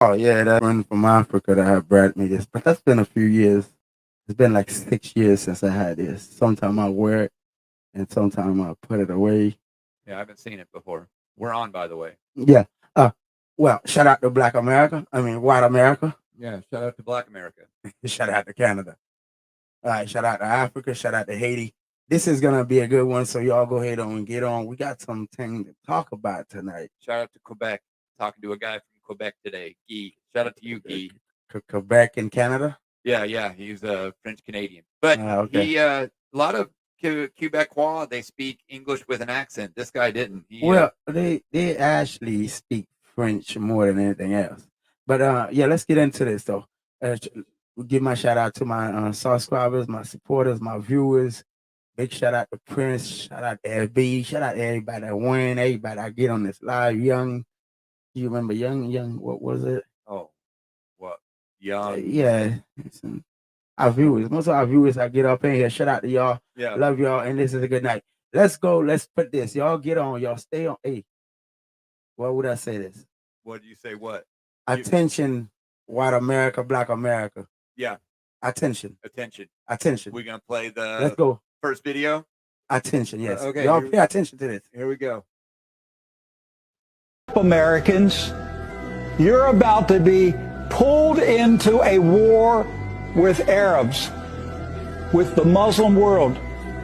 Oh yeah, that friend from Africa that had brought me this, but that's been a few years. It's been like 6 years since I had this. Sometime I wear it, and sometime I put it away. Yeah, I haven't seen it before. We're on, by the way. Yeah. Well, shout out to Black America. I mean, White America. Yeah, shout out to Black America. Shout out to Canada. All right, shout out to Africa. Shout out to Haiti. This is gonna be a good one, so y'all go ahead and get on. We got something to talk about tonight. Shout out to Quebec. Talking to a guy from Quebec today, Guy. Shout out to you, Guy. Quebec in Canada. Yeah, he's a French Canadian, but Okay. he a lot of Quebecois they speak English with an accent. This guy didn't. Well, they actually speak French more than anything else. But yeah, let's get into this though. Give my shout out to my subscribers, my supporters, my viewers. Big shout out to Prince. Shout out to FB. Shout out to everybody that win. Everybody that get on this live. Young, you remember Young? What was it? Oh, what? Young. Yeah. Our viewers, most of our viewers, I get up in here. Shout out to y'all. Yeah. Love y'all, and this is a good night. Let's go. Let's put this. Y'all get on. Y'all stay on. Hey, what would I say this? What do you say? What? Attention, White America, Black America. Yeah. Attention. Attention. We're gonna play the. Let's go. First video. Attention. Yes. Okay. Y'all pay attention to this. Here we go. Americans, you're about to be pulled into a war with Arabs, with the Muslim world,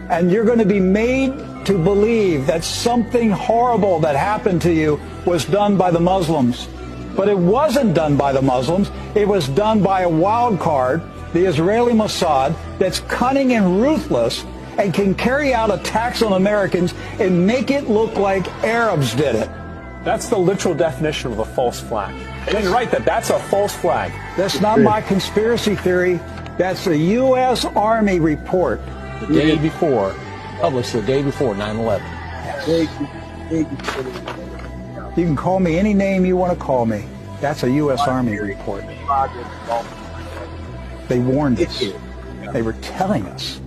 and you're going to be made to believe that something horrible that happened to you was done by the Muslims. But it wasn't done by the Muslims. It was done by a wild card, the Israeli Mossad, that's cunning and ruthless and can carry out attacks on Americans and make it look like Arabs did it. That's the literal definition of a false flag. And you're right that's a false flag. That's not my conspiracy theory. That's the U.S. Army report. The day before, published the day before 9/11. You can call me any name you want to call me. That's a U.S. Army report. They warned us. They were telling us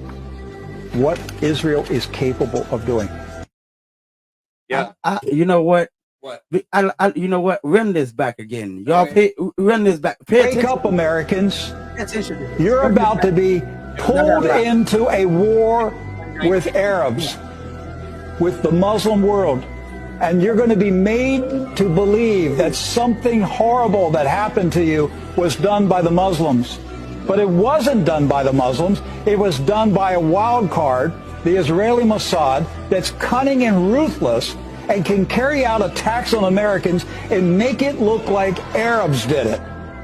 what Israel is capable of doing. Yeah. You know what? What? You know what? Run this back again. Y'all run this back. Wake up, Americans. Pay attention. You're about to be pulled into a war with Arabs, with the Muslim world. And you're going to be made to believe that something horrible that happened to you was done by the Muslims. But it wasn't done by the Muslims. It was done by a wild card, the Israeli Mossad, that's cunning and ruthless and can carry out attacks on Americans and make it look like Arabs did it.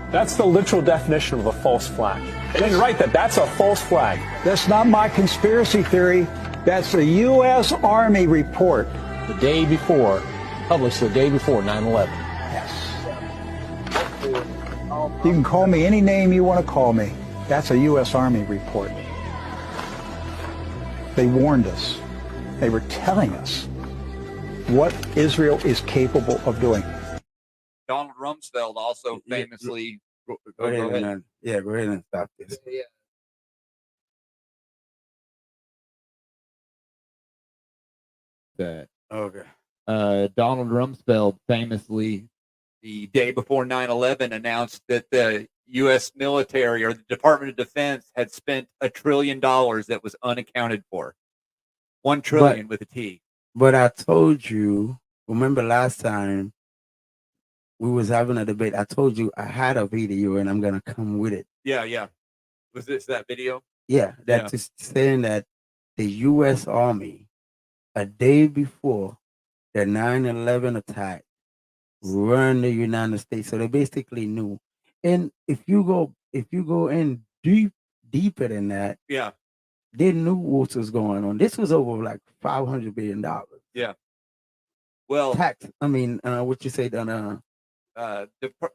That's the literal definition of a false flag. And you're right that's a false flag. That's not my conspiracy theory. That's the U.S. Army report. The day before, published the day before 9/11. You can call me any name you want to call me. That's a U.S. Army report. They warned us. They were telling us what Israel is capable of doing. Donald Rumsfeld also famously. Go ahead. Go ahead and stop this. Yeah. That. Okay. Donald Rumsfeld famously, the day before 9/11, announced that the U.S. military or the Department of Defense had spent $1 trillion that was unaccounted for. 1 trillion with a T. But I told you, remember last time we was having a debate, I told you I had a video and I'm going to come with it. Yeah. Was this that video? Yeah, that's just saying that the U.S. Army, a day before the 9/11 attack, run the United States. So they basically knew. And if you go in deeper than that, they knew what was going on. This was over like $500 billion. Yeah. Well, tax. I mean, what you say? The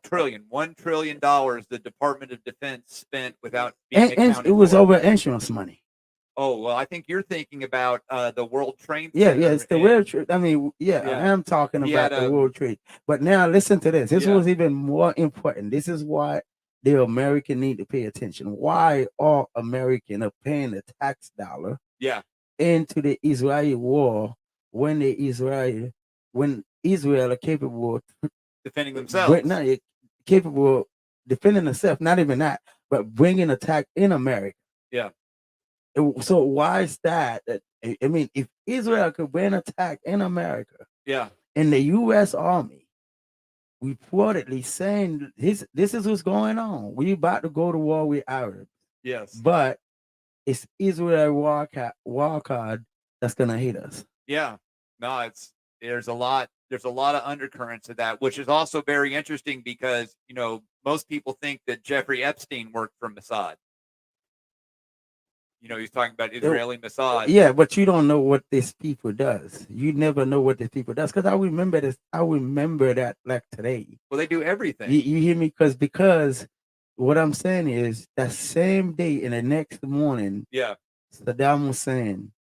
trillion, $1 trillion. The Department of Defense spent without being accounted it was for. over insurance money. Oh well, I think you're thinking about the World Trade Yeah, Center. it's the World Trade. I mean, I am talking about the World Trade. But now listen to this. This was even more important. This is why the American need to pay attention. Why all American are paying the tax dollar into the Israeli war when Israel are capable of defending themselves. capable of defending itself. Not even that, but bringing attack in America. Yeah. So why is that? I mean, if Israel could bring attack in America, Yeah. and the U.S. Army reportedly saying this is what's going on. We about to go to war with Arabs, Yes. but it's Israel war card that's gonna hit us. Yeah. No, there's a lot of undercurrents of that, which is also very interesting because, most people think that Jeffrey Epstein worked for Mossad. He's talking about Israeli Mossad. Yeah, but you don't know what this people does. You never know what this people does. Because I remember this. I remember that like today. Well, they do everything. You hear me? Because what I'm saying is that same day and the next morning, Yeah. Saddam Hussein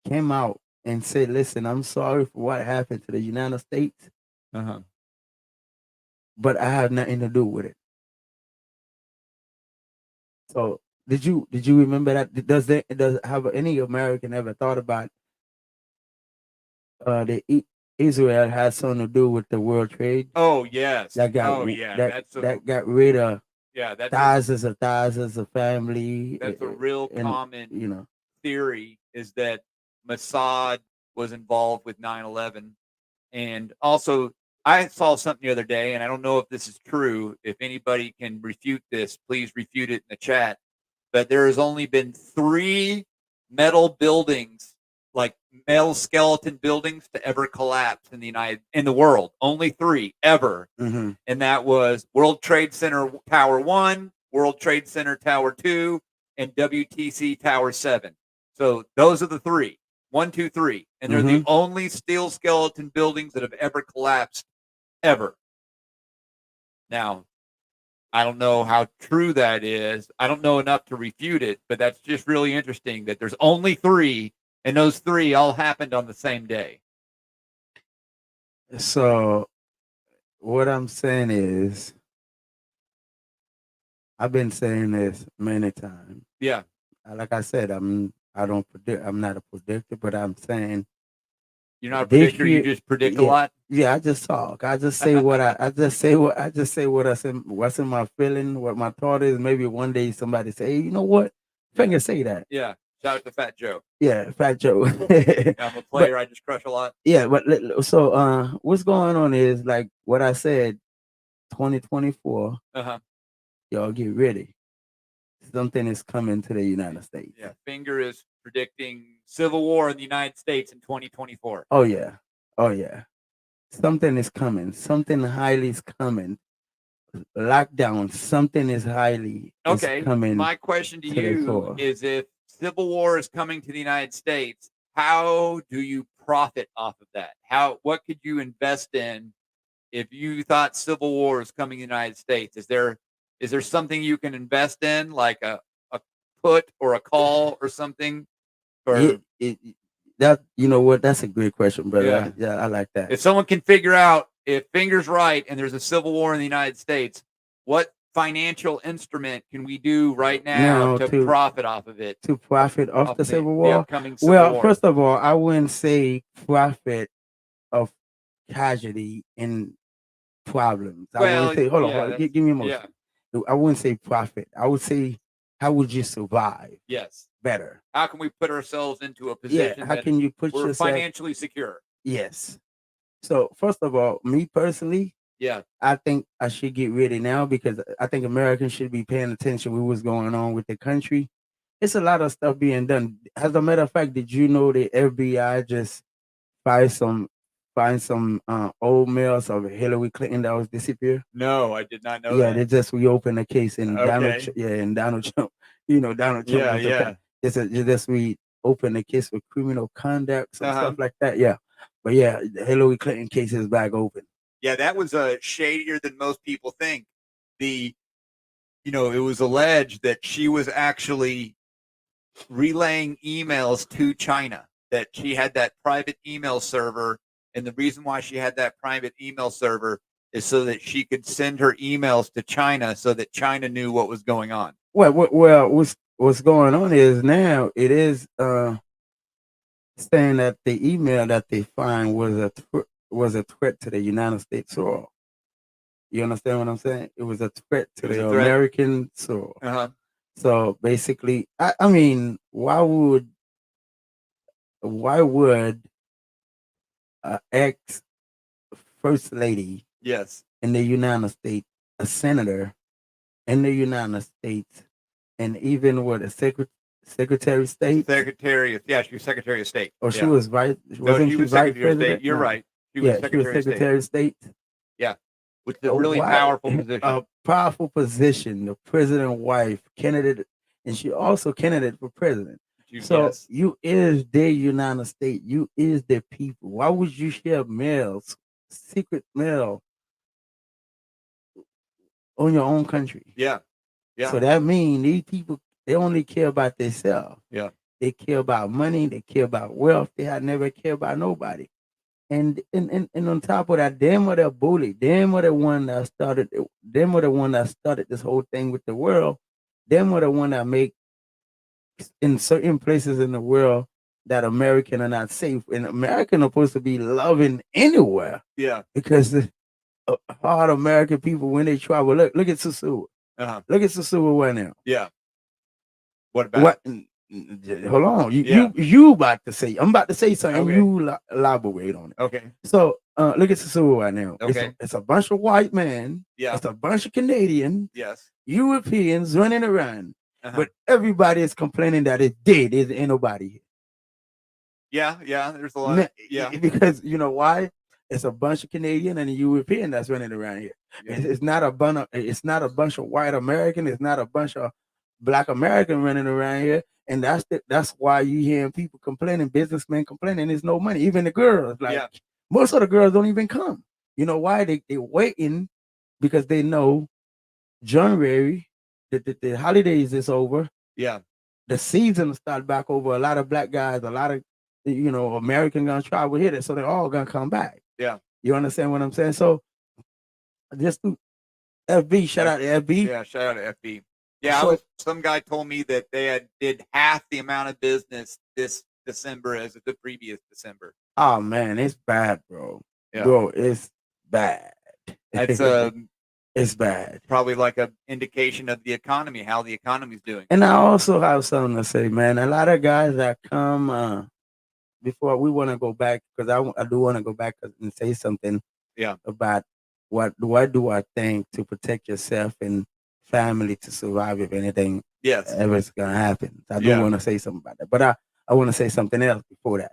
came out and said, "Listen, I'm sorry for what happened to the United States, but I have nothing to do with it." So did you remember that? Does have any American ever thought about Israel has something to do with the world trade? Oh yes. That got that got rid of thousands of family. That's a real common theory, is that Mossad was involved with 9/11. And also, I saw something the other day, and I don't know if this is true. If anybody can refute this, please refute it in the chat. But there has only been 3 metal buildings, like metal skeleton buildings, to ever collapse in the world. Only 3 ever. Mm-hmm. And that was World Trade Center Tower 1, World Trade Center Tower 2, and WTC Tower 7. So those are the 3. 1, 2, 3. And they're the only steel skeleton buildings that have ever collapsed, ever. Now, I don't know how true that is. I don't know enough to refute it, but that's just really interesting that there's only 3, and those 3 all happened on the same day. So what I'm saying is, I've been saying this many times. Yeah. Like I said, I'm not a predictor, but I'm saying you're not a predictor. You just predict a lot. Yeah, I just talk. I just say what what's in my feeling, what my thought is. Maybe one day somebody say, "Hey, you know what? Finger say that." Yeah. Shout out to Fat Joe. Yeah, Fat Joe. I'm a player. I just crush a lot. Yeah, but so what's going on is like what I said. 2024. Y'all get ready. Something is coming to the United States. Yeah, Finger is predicting civil war in the United States in 2024. Oh yeah. Something is coming. Something highly is coming. Lockdown. Something is coming. My question to you is: if civil war is coming to the United States, how do you profit off of that? What could you invest in if you thought civil war is coming to the United States? Is there something you can invest in, like a put or a call or something? That, you know what? That's a great question, brother. Yeah, I like that. If someone can figure out if Finger's right and there's a civil war in the United States, what financial instrument can we do right now to profit off of it? To profit off the civil war? The upcoming civil war. First of all, I wouldn't say profit of casualty and problems. I wouldn't say, hold on, give me a moment. Yeah. I wouldn't say profit. I would say, how would you survive? Yes. Better. How can we put ourselves into a position how can you put we're yourself financially secure? Yes. So first of all, me personally, I think I should get ready now because I think Americans should be paying attention with what's going on with the country. It's a lot of stuff being done. As a matter of fact, did you know the FBI just find some old mails of Hillary Clinton that was disappeared? No, I did not know that. Yeah, they just reopened a case in Donald Trump. You know, Donald Trump. They just reopened a case for criminal conduct, some stuff like that. Yeah. But yeah, the Hillary Clinton case is back open. Yeah, that was shadier than most people think. It was alleged that she was actually relaying emails to China, that she had that private email server. And the reason why she had that private email server is so that she could send her emails to China so that China knew what was going on. Well, what's going on is now it is saying that the email that they find was a threat to the United States soil. You understand what I'm saying? It was a threat to It was the a threat. American soil. Uh-huh. So basically, I mean, why would ex first lady Yes. in the United States, a senator in the United States, and even what a secretary of state, Secretary of she was Secretary of State. or she Yeah. was vice, No, wasn't she she was vice Secretary of State. president? You're No. right. She was Yeah, she was Secretary of State. secretary of state. Yeah. Which is a really Why- powerful position. A powerful position, the president wife, candidate, and she also candidate for president. So Yes. you is the United States. You is the people. Why would you share mails, secret mail on your own country? Yeah. Yeah. So that means these people, they only care about themselves. Yeah. They care about money. They care about wealth. They had never care about nobody. And on top of that, them are the bully. Them are the one that started. Them are the one that started this whole thing with the world. Them are the one that make in certain places in the world that American are not safe. And American are supposed to be loving anywhere Yeah. because the hard American people when they travel. Look at Susua. Uh-huh. Look at Susua right now. Yeah. What about What? Hold on. You about to say? I'm about to say something. Okay. You elaborate on it. Okay. So look at Susua right now. Okay. It's a bunch of white men. Yeah. It's a bunch of Canadians, Yes. Europeans running around, Uh-huh. but everybody is complaining that it's dead. There's ain't nobody here. Yeah. Yeah. There's a lot. Because you know why? It's a bunch of Canadian and European that's running around here. Yeah. It's not a bunch of white American. It's not a bunch of black American running around here. And that's why you hearing people complaining, businessmen complaining. There's no money. Even the girls, most of the girls don't even come. You know why? They waiting because they know January, the holidays is over. Yeah. The season will start back over. A lot of black guys, a lot of American gonna travel here, so they're all gonna come back. Yeah. You understand what I'm saying? So just to FB, shout out to FB. Yeah, shout out to FB. Yeah, So- some guy told me that they did half the amount of business this December as the previous December. Oh man, it's bad, bro. Yeah. Bro, it's bad. That's it's bad. probably like an indication of the economy, how the economy's doing. And I also have something to say, man. A lot of guys that come before we want to go back, because I do want to go back and say something. Yeah. About what do I think to protect yourself and family to survive if anything Yes. ever is gonna happen. I do Yeah. want to say something about that, but I want to say something else before that.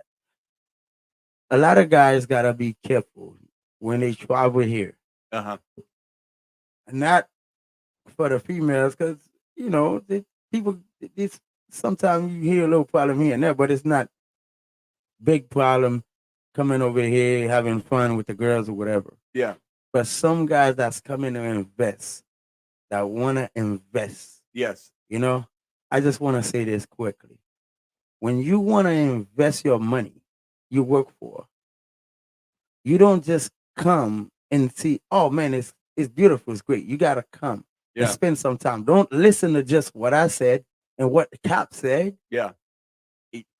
A lot of guys gotta be careful when they travel here, Uh-huh. not for the females, because the people. This sometimes you hear a little problem here and there, but it's not big problem coming over here having fun with the girls or whatever. Yeah. But some guys that's coming to invest, that want to invest, Yes. I just want to say this quickly. When you want to invest your money you work for, you don't just come and see, oh man, it's beautiful, it's great. You got to come Yeah. and spend some time. Don't listen to just what I said and what the cop said. Yeah.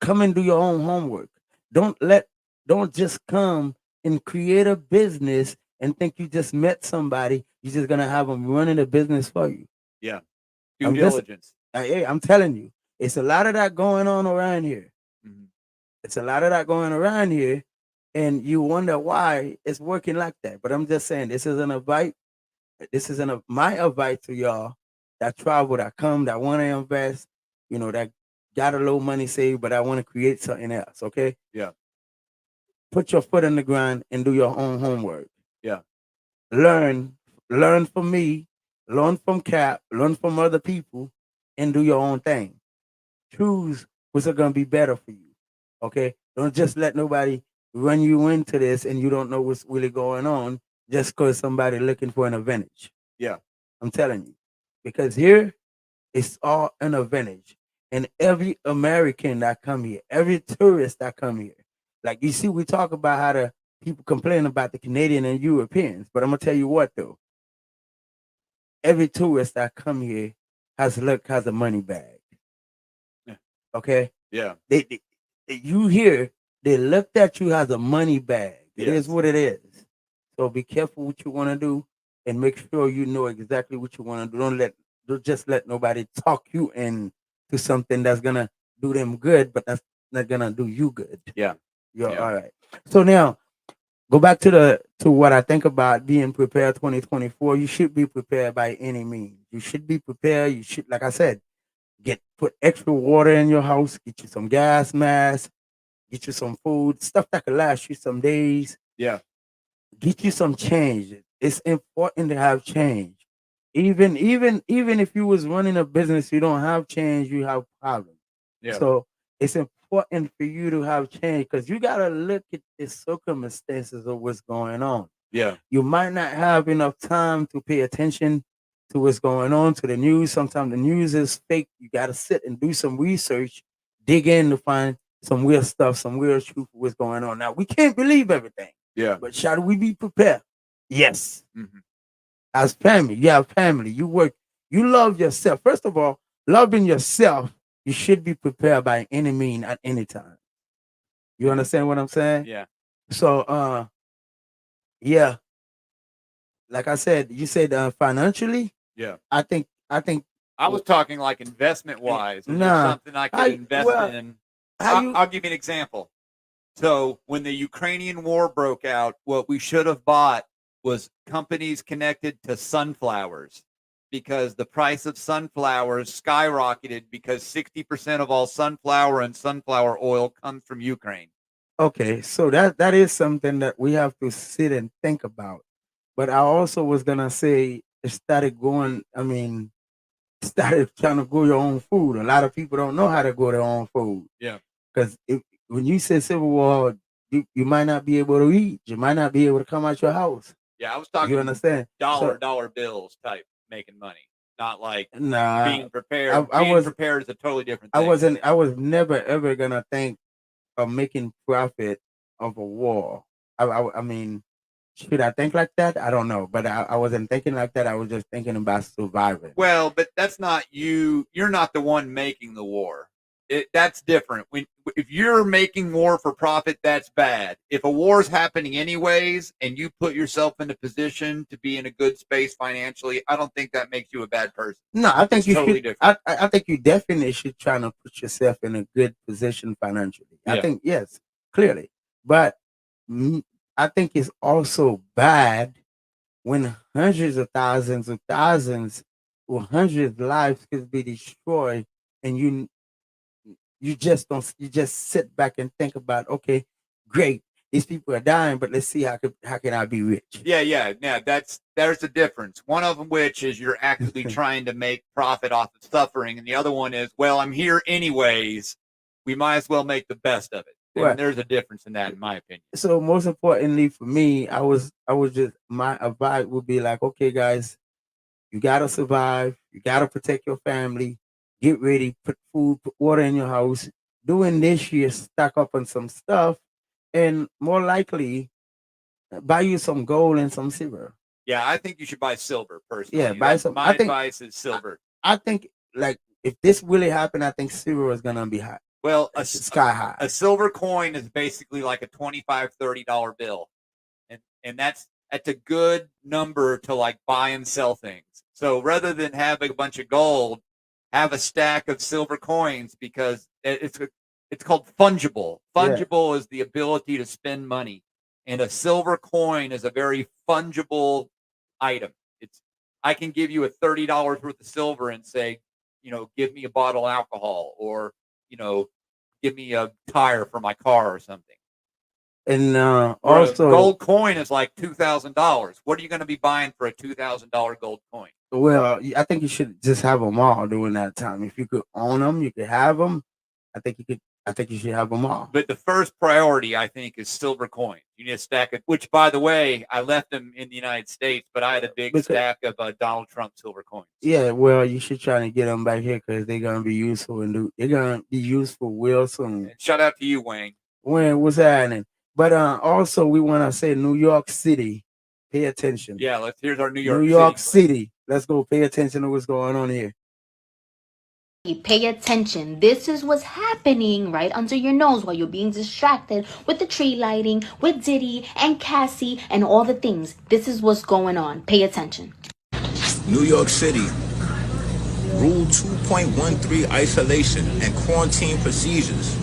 Come and do your own homework. Don't just come and create a business and think you just met somebody. You're just gonna have them running the business for you. Yeah. Due I'm just- diligence. Hey, I'm telling you, it's a lot of that going on around here. Mhm. It's a lot of that going around here, and you wonder why it's working like that. But I'm just saying, this isn't a bite. This isn't my advice to y'all that travel, that come, that want to invest. That got a little money saved, but I want to create something else. Okay. Yeah. Put your foot on the ground and do your own homework. Yeah. Learn from me, learn from Cap, learn from other people, and do your own thing. Choose what's going to be better for you. Okay? Don't just let nobody run you into this and you don't know what's really going on just because somebody looking for an advantage. Yeah. I'm telling you. Because here, it's all an advantage. And every American that come here, every tourist that come here, like you see, we talk about how the people complain about the Canadian and Europeans, but I'm gonna tell you what though. Every tourist that come here has a money bag. Yeah. Okay, Yeah. You hear they looked at you as a money bag. It Yes. is what it is. So be careful what you want to do. and make sure you know exactly what you want to do. Don't just let nobody talk you into something that's gonna do them good, but that's not gonna do you good. Yeah. You're Yeah. all right. So now go back to what I think about being prepared 2024. You should be prepared by any means. You should be prepared. You should, like I said, put extra water in your house, get you some gas mask, get you some food, stuff that can last you some days, Yeah. get you some change. It's important to have change. Even if you was running a business, you don't have change, you have problems. Yeah. So it's important for you to have change because you gotta look at the circumstances of what's going on. Yeah. You might not have enough time to pay attention to what's going on to the news. Sometimes the news is fake. You gotta sit and do some research, dig in to find some real stuff, some real truth of what's going on. Now we can't believe everything. Yeah. But shall we be prepared? Yes. Mm-hmm. As family, you have family. You work. You love yourself. First of all, loving yourself, you should be prepared by any means at any time. You understand what I'm saying? Yeah. So, yeah, like I said, you said financially. Yeah. I think. I was talking like investment wise. Is there Nah, something I could invest in? how you? I'll give you an example. So when the Ukrainian war broke out, what we should have bought was companies connected to sunflowers because the price of sunflowers skyrocketed because 60% of all sunflower and sunflower oil comes from Ukraine. Okay, so that is something that we have to sit and think about. But I also was gonna say it started going. I mean, started trying to grow your own food. A lot of people don't know how to grow their own food. Yeah. Because when you say Civil War, you might not be able to eat. You might not be able to come out your house. Yeah, I was talking You understand? dollar bills type making money, not like Nah, being prepared. I Being was prepared is a totally different I thing. wasn't. I was never ever gonna think of making profit of a war. I mean, should I think like that? I don't know, but I wasn't thinking like that. I was just thinking about surviving. Well, but that's not you. You're not the one making the war. That's different. If you're making war for profit, that's bad. If a war is happening anyways, and you put yourself in a position to be in a good space financially, I don't think that makes you a bad person. No, I think It's you totally should. different. I think you definitely should try to put yourself in a good position financially. I Yeah. think yes, clearly, but I think it's also bad when hundreds of thousands or hundreds of lives could be destroyed, and you just don't. You just sit back and think about, okay, great, these people are dying, but let's see how can I be rich? Yeah. There's a difference. One of them, which is you're actively trying to make profit off of suffering, and the other one is, well, I'm here anyways. We might as well make the best of it. And Right. there's a difference in that, in my opinion. So most importantly for me, I was just, my advice would be like, okay, guys, you gotta survive, you gotta protect your family, get ready, put food, put water in your house. Doing this year, stock up on some stuff, and more likely buy you some gold and some silver. Yeah, I think you should buy silver personally. Yeah, buy some. My advice is silver. I think like if this really happened, I think silver is gonna be high. Well, Sky high. A silver coin is basically like a $25, $30 bill. And that's a good number to like buy and sell things. So rather than have a bunch of gold, have a stack of silver coins because it's called fungible. Fungible is the ability to spend money. And a silver coin is a very fungible item. I can give you a $30 worth of silver and say, give me a bottle of alcohol, or give me a tire for my car or something. And Where also, a gold coin is like $2,000. What are you going to be buying for a $2,000 gold coin? well, I think you should just have them all during that time. If you could own them, you could have them. I think you could. I think you should have them all. But the first priority, I think, is silver coins. You need a stack of, which, by the way, I left them in the United States, but I had a big stack of Donald Trump silver coins. Yeah, well, you should try to get them back here because they're gonna be useful they're gonna be useful real soon. And shout out to you, Wayne. Wayne, what's happening? But also, we want to say New York City, pay attention. Yeah, here's our New York City. City. Let's go pay attention to what's going on here. Pay attention. This is what's happening right under your nose while you're being distracted with the tree lighting, with Diddy and Cassie and all the things. This is what's going on. Pay attention. New York City, Rule 2.13 Isolation and Quarantine Procedures,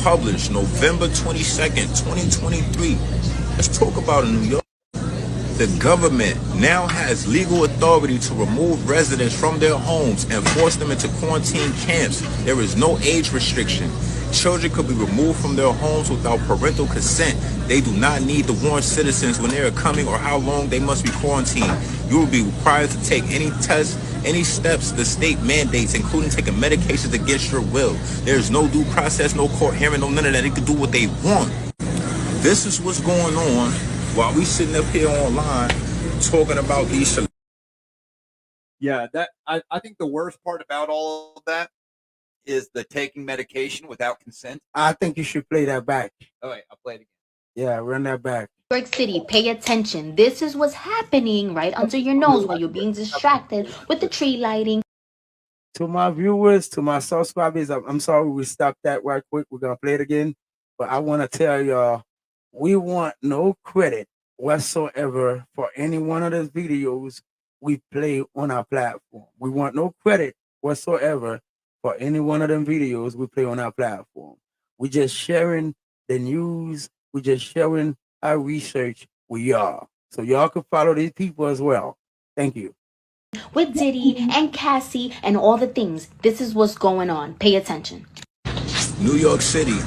published November 22nd, 2023. Let's talk about New York. The government now has legal authority to remove residents from their homes and force them into quarantine camps. There is no age restriction. Children could be removed from their homes without parental consent. They do not need to warn citizens when they are coming or how long they must be quarantined. You will be required to take any tests, any steps the state mandates, including taking medications against your will. There is no due process, no court hearing, no none of that. They can do what they want. This is what's going on while we sitting up here online talking about these. Yeah, that I think the worst part about all of that is the taking medication without consent. I think you should play that back. Oh wait, I'll play it again. Yeah, run that back. New York City, pay attention. This is what's happening right under your nose while you're being distracted with the tree lighting. To my viewers, to my subscribers, I'm sorry we stopped that right quick. We're going to play it again. But I want to tell y'all, we want no credit whatsoever for any one of those videos we play on our platform. We want no credit whatsoever for any one of them videos we play on our platform. We just sharing the news. We just sharing our research with y'all. So y'all can follow these people as well. Thank you. With Diddy and Cassie and all the things. This is what's going on. Pay attention. New York City,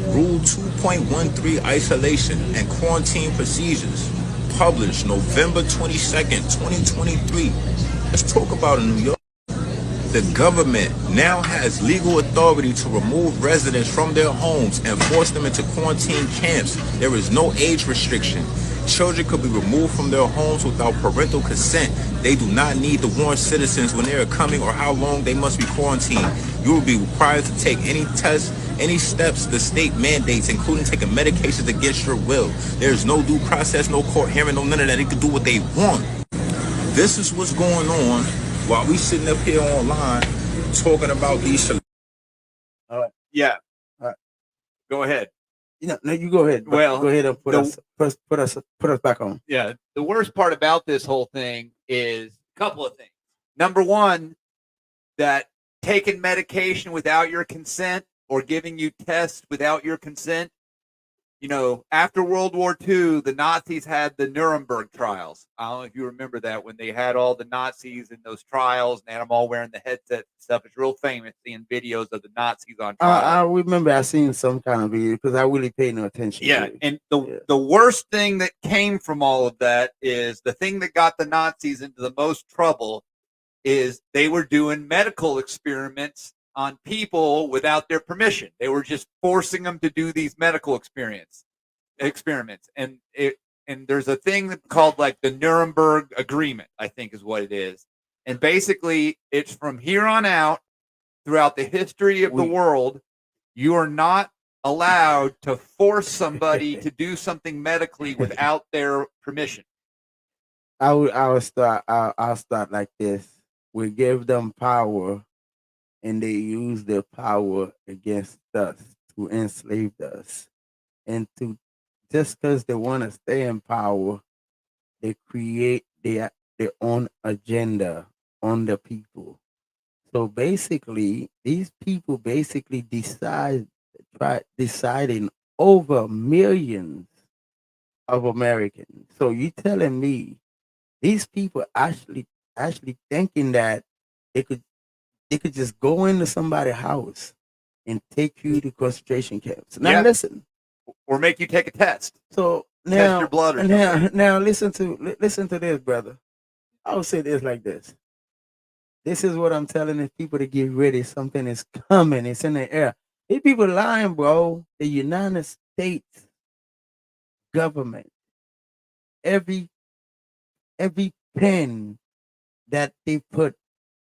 Rule 2.13 Isolation and Quarantine Procedures, published November 22nd, 2023. Let's talk about New York. The government now has legal authority to remove residents from their homes and force them into quarantine camps. There is no age restriction. Children could be removed from their homes without parental consent. They do not need to warn citizens when they are coming or how long they must be quarantined. You will be required to take any tests, any steps the state mandates, including taking medications against your will. There is no due process, no court hearing, no none of that. They can do what they want. This is what's going on while we sitting up here online talking about these. All right. Yeah. All right. Go ahead. No, you go ahead. Well, go ahead and put us back on. Yeah. The worst part about this whole thing is a couple of things. Number one, that taking medication without your consent or giving you tests without your consent. You know, after World War II, the Nazis had the Nuremberg trials. I don't know if you remember that, when they had all the Nazis in those trials and they had them all wearing the headset and stuff. It's real famous seeing videos of the Nazis on trial. I remember I seen some kind of video because I really paid no attention. Yeah, and the worst thing that came from all of that is the thing that got the Nazis into the most trouble is they were doing medical experiments on people without their permission. They were just forcing them to do these medical experiments. And there's a thing called like the Nuremberg Agreement, I think is what it is. And basically it's from here on out throughout the history of the world, you are not allowed to force somebody to do something medically without their permission. I'll start like this. We give them power, and they use their power against us to enslave us. And to just because they want to stay in power, they create their own agenda on the people. So basically, these people basically deciding over millions of Americans. So you telling me these people actually thinking that they could just go into somebody's house and take you to concentration camps. Now listen, or make you take a test. So now, test your blood or now listen to this, brother. I will say this like this. This is what I'm telling the people to get ready. Something is coming. It's in the air. These people lying, bro. The United States government, every pen that they put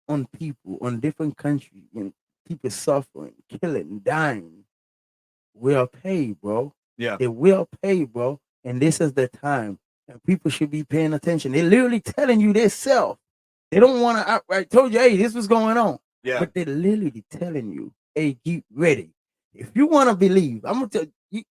on people, on different countries, and people suffering, killing, dying, will pay, bro. Yeah. They will pay, bro. And this is the time. And people should be paying attention. They're literally telling you this self. They don't want to outright told you, hey, this was going on. Yeah. But they're literally telling you, hey, get ready. If you want to believe, I'm gonna tell you,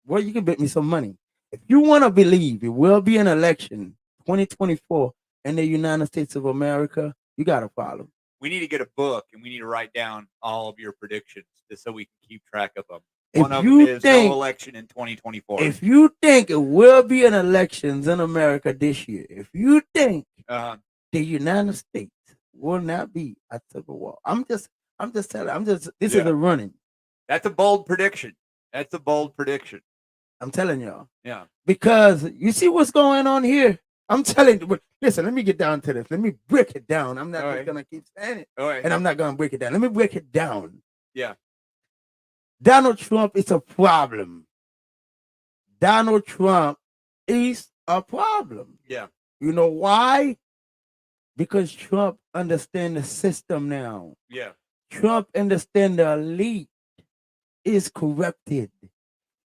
well, you can bet me some money. If you want to believe it will be an election 2024 in the United States of America, you gotta follow. We need to get a book and we need to write down all of your predictions just so we can keep track of them. If One of them you is think- no election in 2024. If you think it will be an elections in America this year, if you think Uh-huh. the United States will not be a civil war, I'm just telling. This is Yeah. a running. That's a bold prediction. That's a bold prediction. I'm telling y'all. Yeah. Because you see what's going on here. I'm telling you. Listen, let me get down to this. Let me break it down. I'm not All just right. gonna keep saying it, All right. and I'm not gonna break it down. Let me break it down. Yeah. Donald Trump is a problem. Donald Trump is a problem. Yeah. You know why? Because Trump understands the system now. Yeah. Trump understands the elite is corrupted.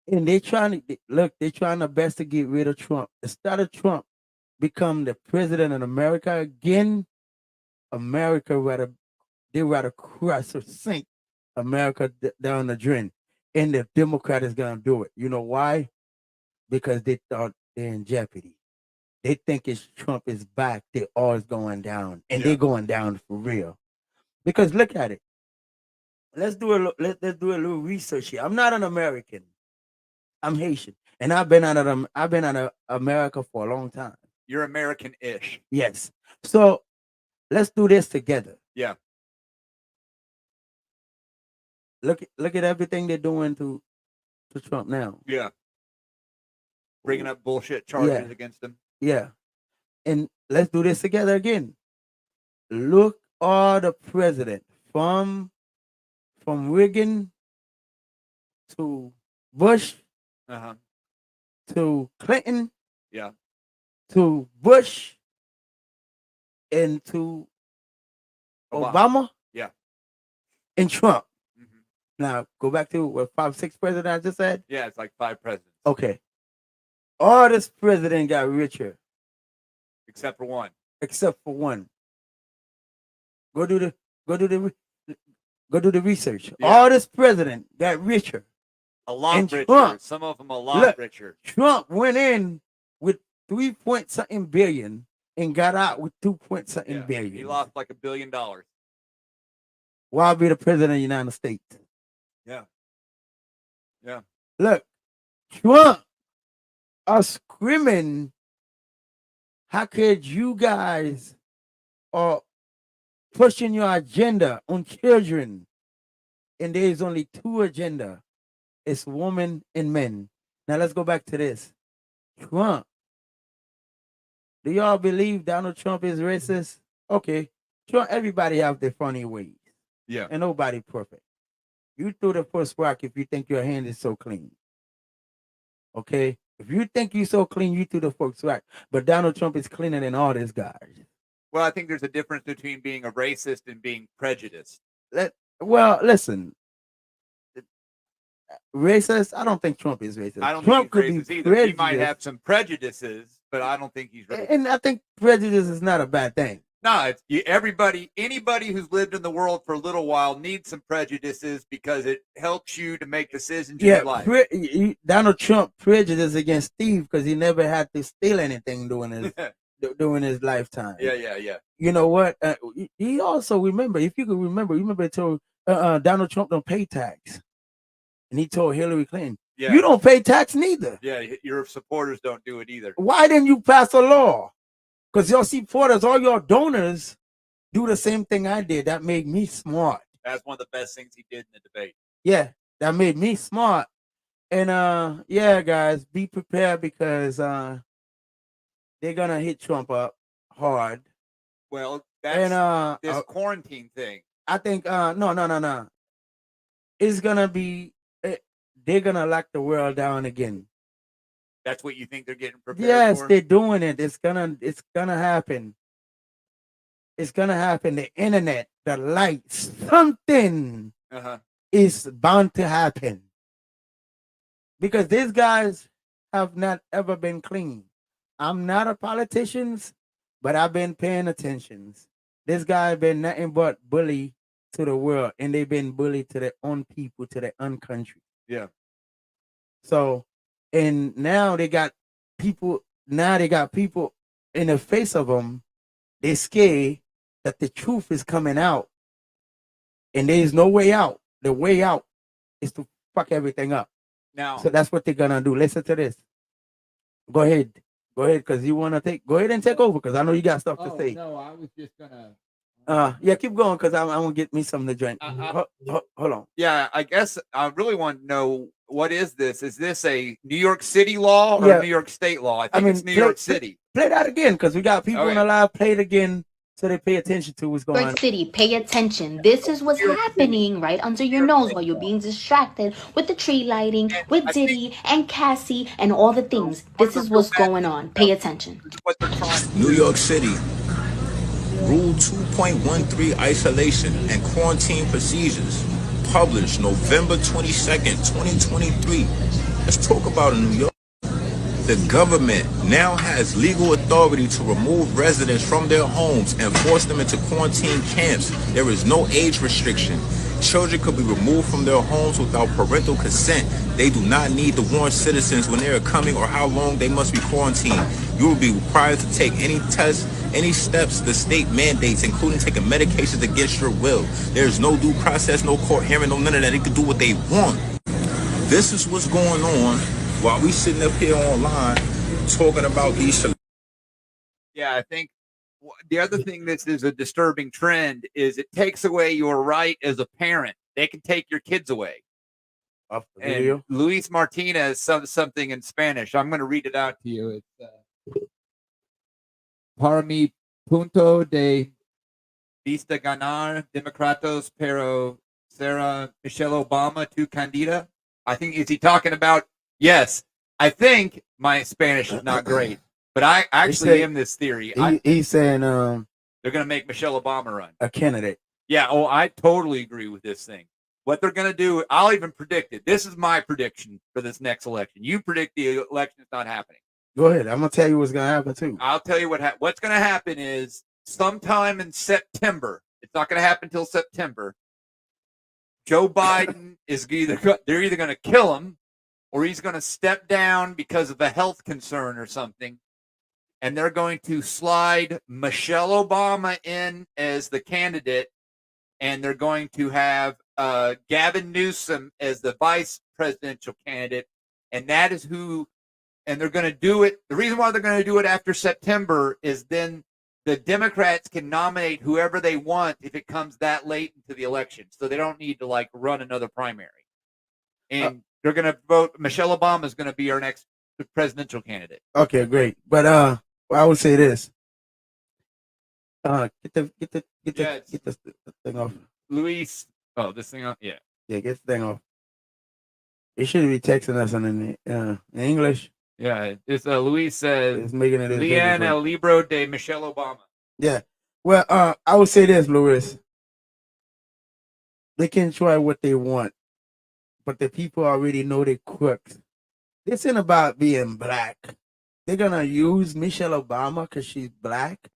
And they're trying to look, they're trying their best to get rid of Trump. Instead of Trump become the president of America again, they rather crush or sink America down the drain. And the Democrat is gonna do it. You know why? Because they thought they're in jeopardy. They think it's Trump is back, they're always going down. And they're going down for real. Because look at it. Let's do let's do a little research here. I'm not an American. I'm Haitian, and I've been out of America for a long time. You're American-ish. Yes. So let's do this together. Yeah. Look at everything they're doing to Trump now. Yeah. Bringing up bullshit charges against him. Yeah. And let's do this together again. Look all the president from Reagan to Bush Uh-huh. to Clinton Yeah. to Bush and to Obama Yeah. and Trump. Mm-hmm. Now go back to what 5, 6 presidents I just said. Yeah, it's like 5 presidents. Okay, all this president got richer Except for one. except for one. Go do the research. Yeah. All this president got richer. A lot And richer. Trump- Some of them a lot richer. Trump went in with 3 point something billion and got out with 2 point something Yeah. billion. He lost like $1 billion. Why be the president of the United States? Yeah. Yeah. Look, Trump are screaming. How could you guys are pushing your agenda on children? And there is only 2 agenda. It's women and men. Now let's go back to this. Trump. Do y'all believe Donald Trump is racist? Okay. Trump, everybody have their funny ways. Yeah. And nobody perfect. You threw the first rock if you think your hand is so clean. Okay? If you think you're so clean, you threw the first rock. But Donald Trump is cleaner than all these guys. Well, I think there's a difference between being a racist and being prejudiced. Well, listen. Racist? I don't think Trump is racist. I don't Trump think he's racist either. He might have some prejudices, but I don't think he's racist. And I think prejudice is not a bad thing. No, it's anybody who's lived in the world for a little while needs some prejudices because it helps you to make decisions in your life. Donald Trump prejudiced against Steve because he never had to steal anything during his lifetime. Yeah. You know what? He also remember, if you could remember, he told Donald Trump don't pay tax, and he told Hillary Clinton, Yeah. "You don't pay tax neither." Yeah, your supporters don't do it either. Why didn't you pass a law? Because your supporters, all your donors, do the same thing I did. That made me smart. That's one of the best things he did in the debate. Yeah, that made me smart. And yeah, guys, be prepared because they're gonna hit Trump up hard. Well, that's this quarantine thing. I think no. It's gonna be they're gonna lock the world down again. That's what you think they're getting prepared Yes, for? they're doing it. It's gonna happen. It's gonna happen. The internet, the lights, something is bound to happen. Because these guys have not ever been clean. I'm not a politician, but I've been paying attention. This guy been nothing but bully to the world, and they've been bullied to their own people, to their own country. Yeah. So, and now they got people. Now they got people in the face of them. They scared that the truth is coming out, and there is no way out. The way out is to fuck everything up. Now, So that's what they're gonna do. Listen to this. Go ahead, because you wanna take. Go ahead and take over, because I know you got stuff to say. no, I was just gonna. Yeah, keep going, because I want to get me something to drink. Hold on. Yeah, I guess I really want to know, what is this? Is this a New York City law or Yeah. New York State law? I think it's New York City. Play that again, because we got people Okay. on the live. Play it again so they pay attention to what's going New on. York City, pay attention. This is what's happening right under your nose while you're being distracted with the tree lighting, with Diddy and Cassie and all the things. This is what's going on. Pay attention. What they're trying to New York City, Rule 2.13 Isolation and Quarantine Procedures, published November 22nd, 2023. Let's talk about New York. The government now has legal authority to remove residents from their homes and force them into quarantine camps. There is no age restriction. Children could be removed from their homes without parental consent. They do not need to warn citizens when they are coming or how long they must be quarantined. You will be required to take any tests, any steps the state mandates, including taking medications against your will. There is no due process, no court hearing, no none of that. They can do what they want. This is what's going on while we sitting up here online talking about these. Yeah, I think the other thing that is a disturbing trend is it takes away your right as a parent. They can take your kids away. Off the And video. Luis Martinez said something in Spanish. I'm going to read it out to you. It's para mi punto de vista ganar democratos, pero será Michelle Obama tu candida. I think, is he talking about? Yes, I think my Spanish is not great, but I actually am this theory. He's saying They're going to make Michelle Obama run. a candidate. Yeah. Oh, I totally agree with this thing. What they're going to do, I'll even predict it. This is my prediction for this next election. You predict the election is not happening. Go ahead. I'm gonna tell you what's gonna happen too. I'll tell you what's going to happen is sometime in September. It's not going to happen until September. Joe Biden they're either going to kill him or he's going to step down because of a health concern or something. And they're going to slide Michelle Obama in as the candidate. And they're going to have Gavin Newsom as the vice presidential candidate. And that is who, and they're going to do it. The reason why they're going to do it after September is then the Democrats can nominate whoever they want if it comes that late into the election. So they don't need to run another primary. And they're going to vote. Michelle Obama is going to be our next presidential candidate. Okay, great. But I would say this. Get this thing off. Luis. Oh, this thing off. Yeah. Yeah, get the thing off. You should be texting us in English. Yeah. It's Luis says, It's making it. Leanne El Libro de Michelle Obama. Yeah. Well, I would say this, Louis. They can try what they want, but the people already know they're crooks. This ain't about being black. They're gonna use Michelle Obama because she's black.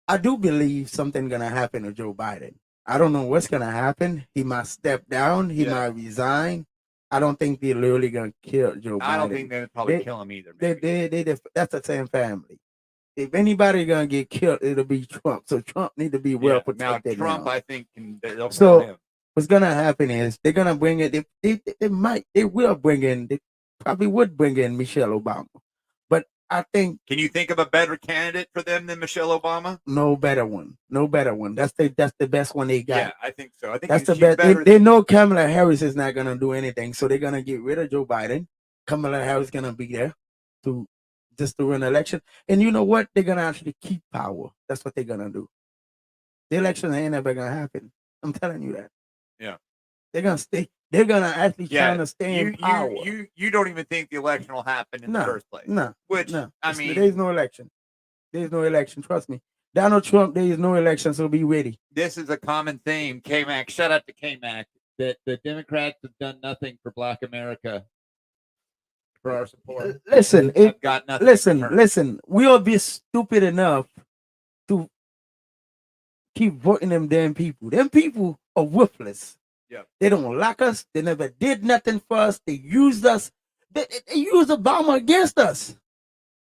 I do believe something's gonna happen to Joe Biden. I don't know what's gonna happen. He might step down. He might resign. I don't think they're literally gonna kill Joe Biden. I don't think they'll probably kill him either. That's the same family. If anybody gonna get killed, it'll be Trump. So Trump need to be well protected. Now Trump, now. I think, they'll So kill him. what's gonna happen is they're gonna bring it. They will bring in. They probably would bring in Michelle Obama, but I think. Can you think of a better candidate for them than Michelle Obama? No better one. No better one. That's the best one they got. Yeah, I think so. I think that's the she's best. better They know Kamala Harris is not gonna do anything, so they're gonna get rid of Joe Biden. Kamala Harris is gonna be there to run an election, and you know what? They're gonna actually keep power. That's what they're gonna do. The election ain't never gonna happen. I'm telling you that. Yeah, they're gonna stay. They're gonna actually trying to stay in power. You don't even think the election will happen in the first place? No. I mean, there's no election. There's no election. Trust me. Donald Trump, there is no election, so be ready. This is a common theme. K-Mac, shout out to K-Mac, that the Democrats have done nothing for Black America for our support. Listen, got nothing. Listen. We'll be stupid enough to keep voting them damn people. Them people are worthless. Yeah. They don't like us. They never did nothing for us. They used us. They used Obama against us.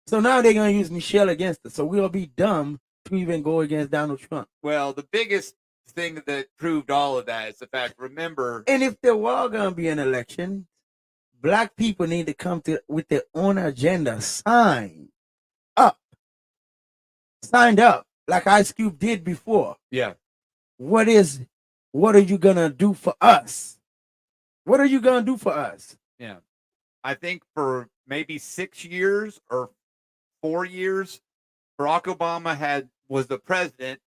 So now they're gonna use Michelle against us. So we'll be dumb to even go against Donald Trump. Well, the biggest thing that proved all of that is the fact. Remember, And if there were gonna be an election, black people need to come to with their own agenda. Signed up, like Ice Cube did before. yeah, What are you gonna do for us? What are you gonna do for us? yeah. I think for maybe 6 years or 4 years, Barack Obama was the president.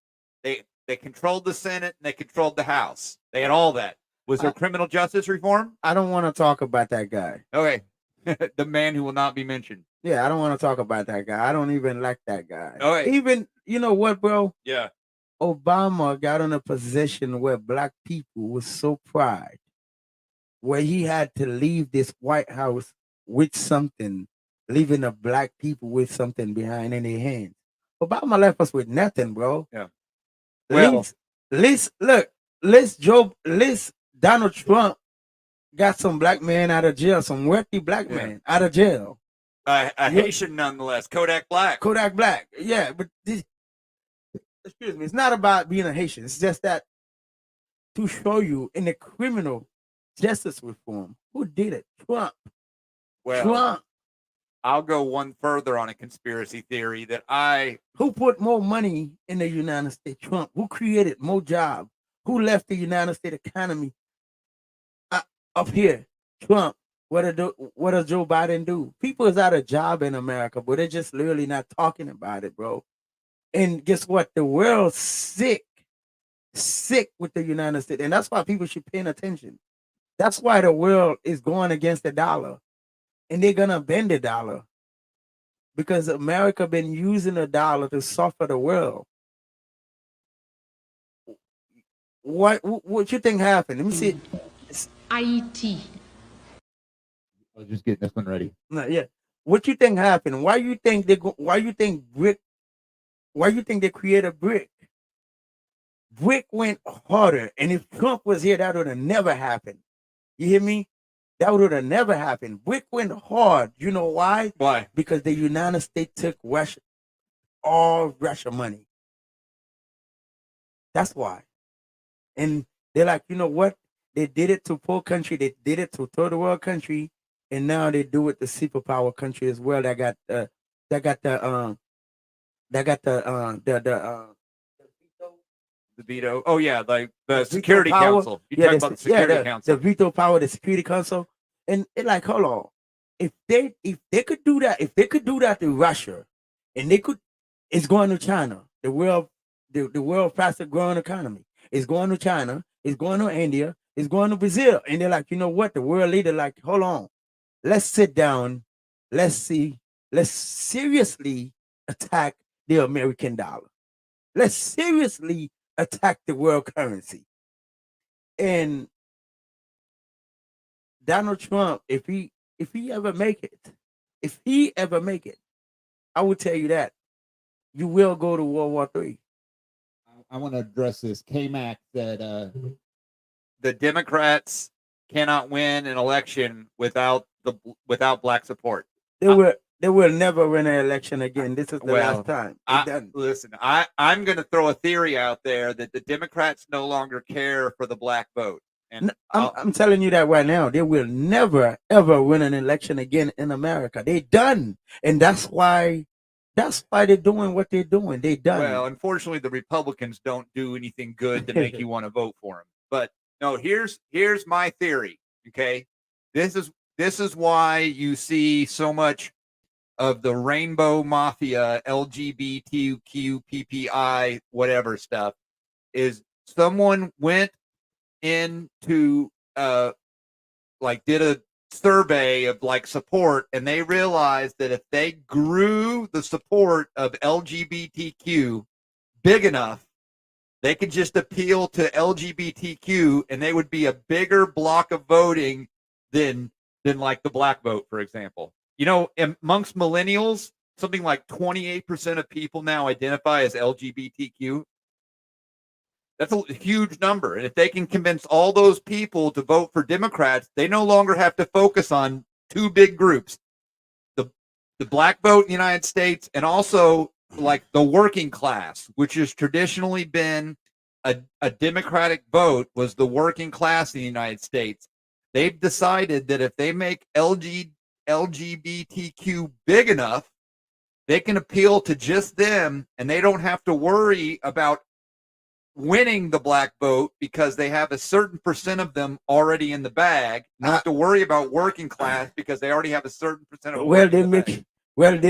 They controlled the Senate and they controlled the House. They had all that. Was there criminal justice reform? I don't want to talk about that guy. Okay. The man who will not be mentioned. Yeah, I don't want to talk about that guy. I don't even like that guy. Okay. Even, you know what, bro? Yeah. Obama got in a position where black people was so proud, where he had to leave this White House with something, leaving the black people with something behind in their hands. Obama left us with nothing, bro. Yeah. Well, List Donald Trump got some black man out of jail, some wealthy black man out of jail. a Haitian nonetheless, Kodak Black. Kodak Black, yeah, but excuse me, it's not about being a Haitian. It's just that to show you in the criminal justice reform, who did it? Trump. Well, Trump. I'll go one further on a conspiracy theory that Who put more money in the United States? Trump. Who created more jobs? Who left the United States economy up here? Trump. What does Joe Biden do? People is out of job in America, but they're just literally not talking about it, bro. And guess what? The world's sick with the United States, and that's why people should pay attention. That's why the world is going against the dollar, and they're gonna bend the dollar because America been using the dollar to suffer the world. What you think happened? Let me see. Ayi-8-Ti. I was just getting this one ready. No, yeah. What you think happened? Why you think they created brick? Brick went harder, and if Trump was here, that would have never happened. You hear me? That would have never happened. Brick went hard. You know why? Why? Because the United States took all Russia money. That's why. And they're like, you know what? They did it to poor country. They did it to third world country, and now they do it to superpower country as well. That got the veto. Oh yeah, like the Security power. Council. You talking about the Security Council? The veto power, the Security Council, and it like, hold on, if they could do that, to Russia, and it's going to China, the world fastest growing economy. It's going to China. It's going to India. It's going to Brazil, and they're like, you know what? The world leader like, hold on, let's sit down, let's seriously attack the American dollar. Let's seriously attack the world currency. And Donald Trump, if he ever make it, I will tell you that you will go to World War III. I want to address this. K-Mac said the Democrats cannot win an election without black support. They will never win an election again. This is the last time. Listen, I'm going to throw a theory out there that the Democrats no longer care for the black vote. And I'm telling you that right now. They will never ever win an election again in America. They done, and that's why they're doing what they're doing. They done. Well, unfortunately, the Republicans don't do anything good to make you want to vote for them. But no, here's my theory. Okay, this is why you see so much of the rainbow mafia, LGBTQ, PPI, whatever stuff. Is someone went into did a survey of support, and they realized that if they grew the support of LGBTQ big enough, they could just appeal to LGBTQ and they would be a bigger block of voting than like the black vote, for example. You know, amongst millennials, something like 28% of people now identify as LGBTQ. That's a huge number. And if they can convince all those people to vote for Democrats, they no longer have to focus on two big groups, the black vote in the United States and also like the working class, which has traditionally been a Democratic vote, was the working class in the United States. They've decided that if they make LGBTQ big enough, they can appeal to just them, and they don't have to worry about winning the black vote because they have a certain percent of them already in the bag. Not have to worry about working class because they already have a certain percent of. Well, they're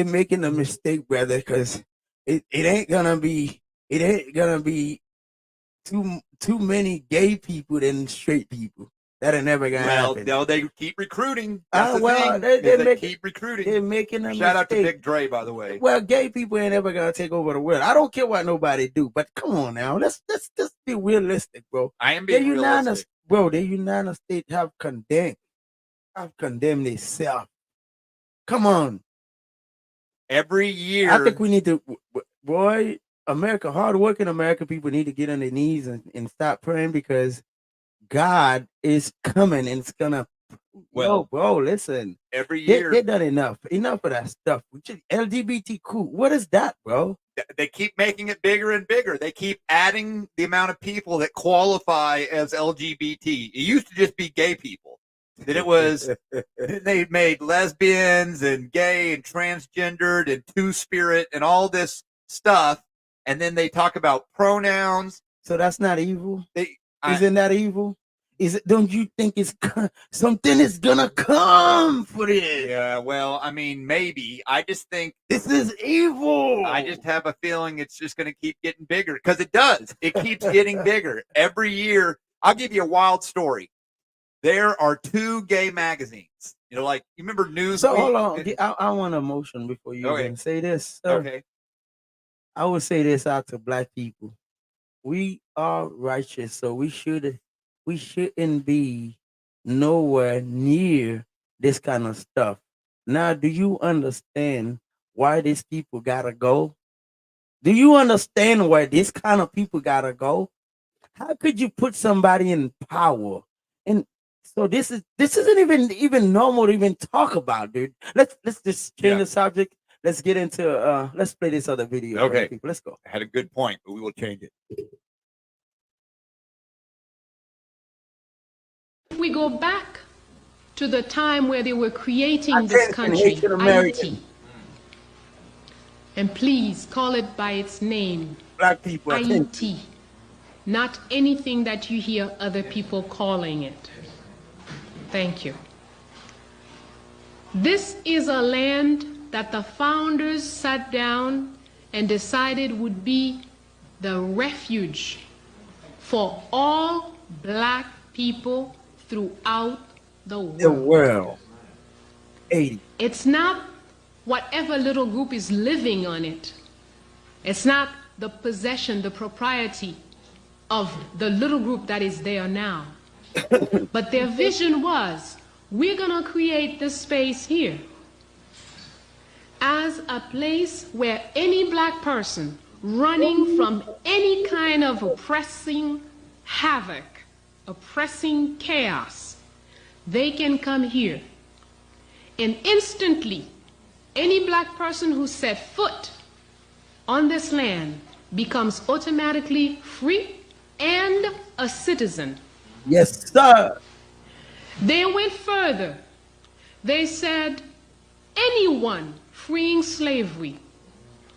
making a mistake, brother, because it ain't gonna be too many gay people than straight people. That'll never gonna happen. Well, they keep recruiting. That's They keep recruiting. They're making a Shout out to mistake. Big Dre, by the way. Well, gay people ain't ever gonna take over the world. I don't care what nobody do, but come on now, let's be realistic, bro. I am being realistic. The United States have condemned themselves. Come on. Every year, I think we need to, boy, hardworking American people need to get on their knees and start praying, because God is coming and it's gonna. Well, bro, listen. Every year they done enough of that stuff. LGBTQ, what is that, bro? They keep making it bigger and bigger. They keep adding the amount of people that qualify as LGBT. It used to just be gay people. Then it was they made lesbians and gay and transgendered and two-spirit and all this stuff, and then they talk about pronouns. So that's not evil. Isn't that evil? Don't you think something is gonna come for this? Yeah, well, I mean, maybe. I just think this is evil. I just have a feeling it's just going to keep getting bigger, because it does. It keeps getting bigger every year. I'll give you a wild story. There are 2 gay magazines. You remember Newsweek? So hold on. I want a motion before you even say this. Sir. Okay. I would say this out to black people. We are righteous, so we shouldn't be nowhere near this kind of stuff. Now, do you understand why these people gotta go? Do you understand why this kind of people gotta go? How could you put somebody in power? And so this isn't even normal to even talk about, dude. Let's just change the subject. Let's get into let's play this other video. Okay, people. Let's go. I had a good point, but we will change it. We go back to the time where they were creating this country, Ayi-8-Ti. And please call it by its name, black people. Ayi-8-Ti, not anything that you hear other people calling it. Thank you. This is a land that the founders sat down and decided would be the refuge for all black people throughout the world. 80. It's not whatever little group is living on it. It's not the possession, the propriety of the little group that is there now. But their vision was, we're going to create this space here as a place where any black person running from any kind of oppressing havoc, oppressing chaos, they can come here. And instantly, any black person who set foot on this land becomes automatically free and a citizen. Yes, sir. They went further. They said, anyone freeing slavery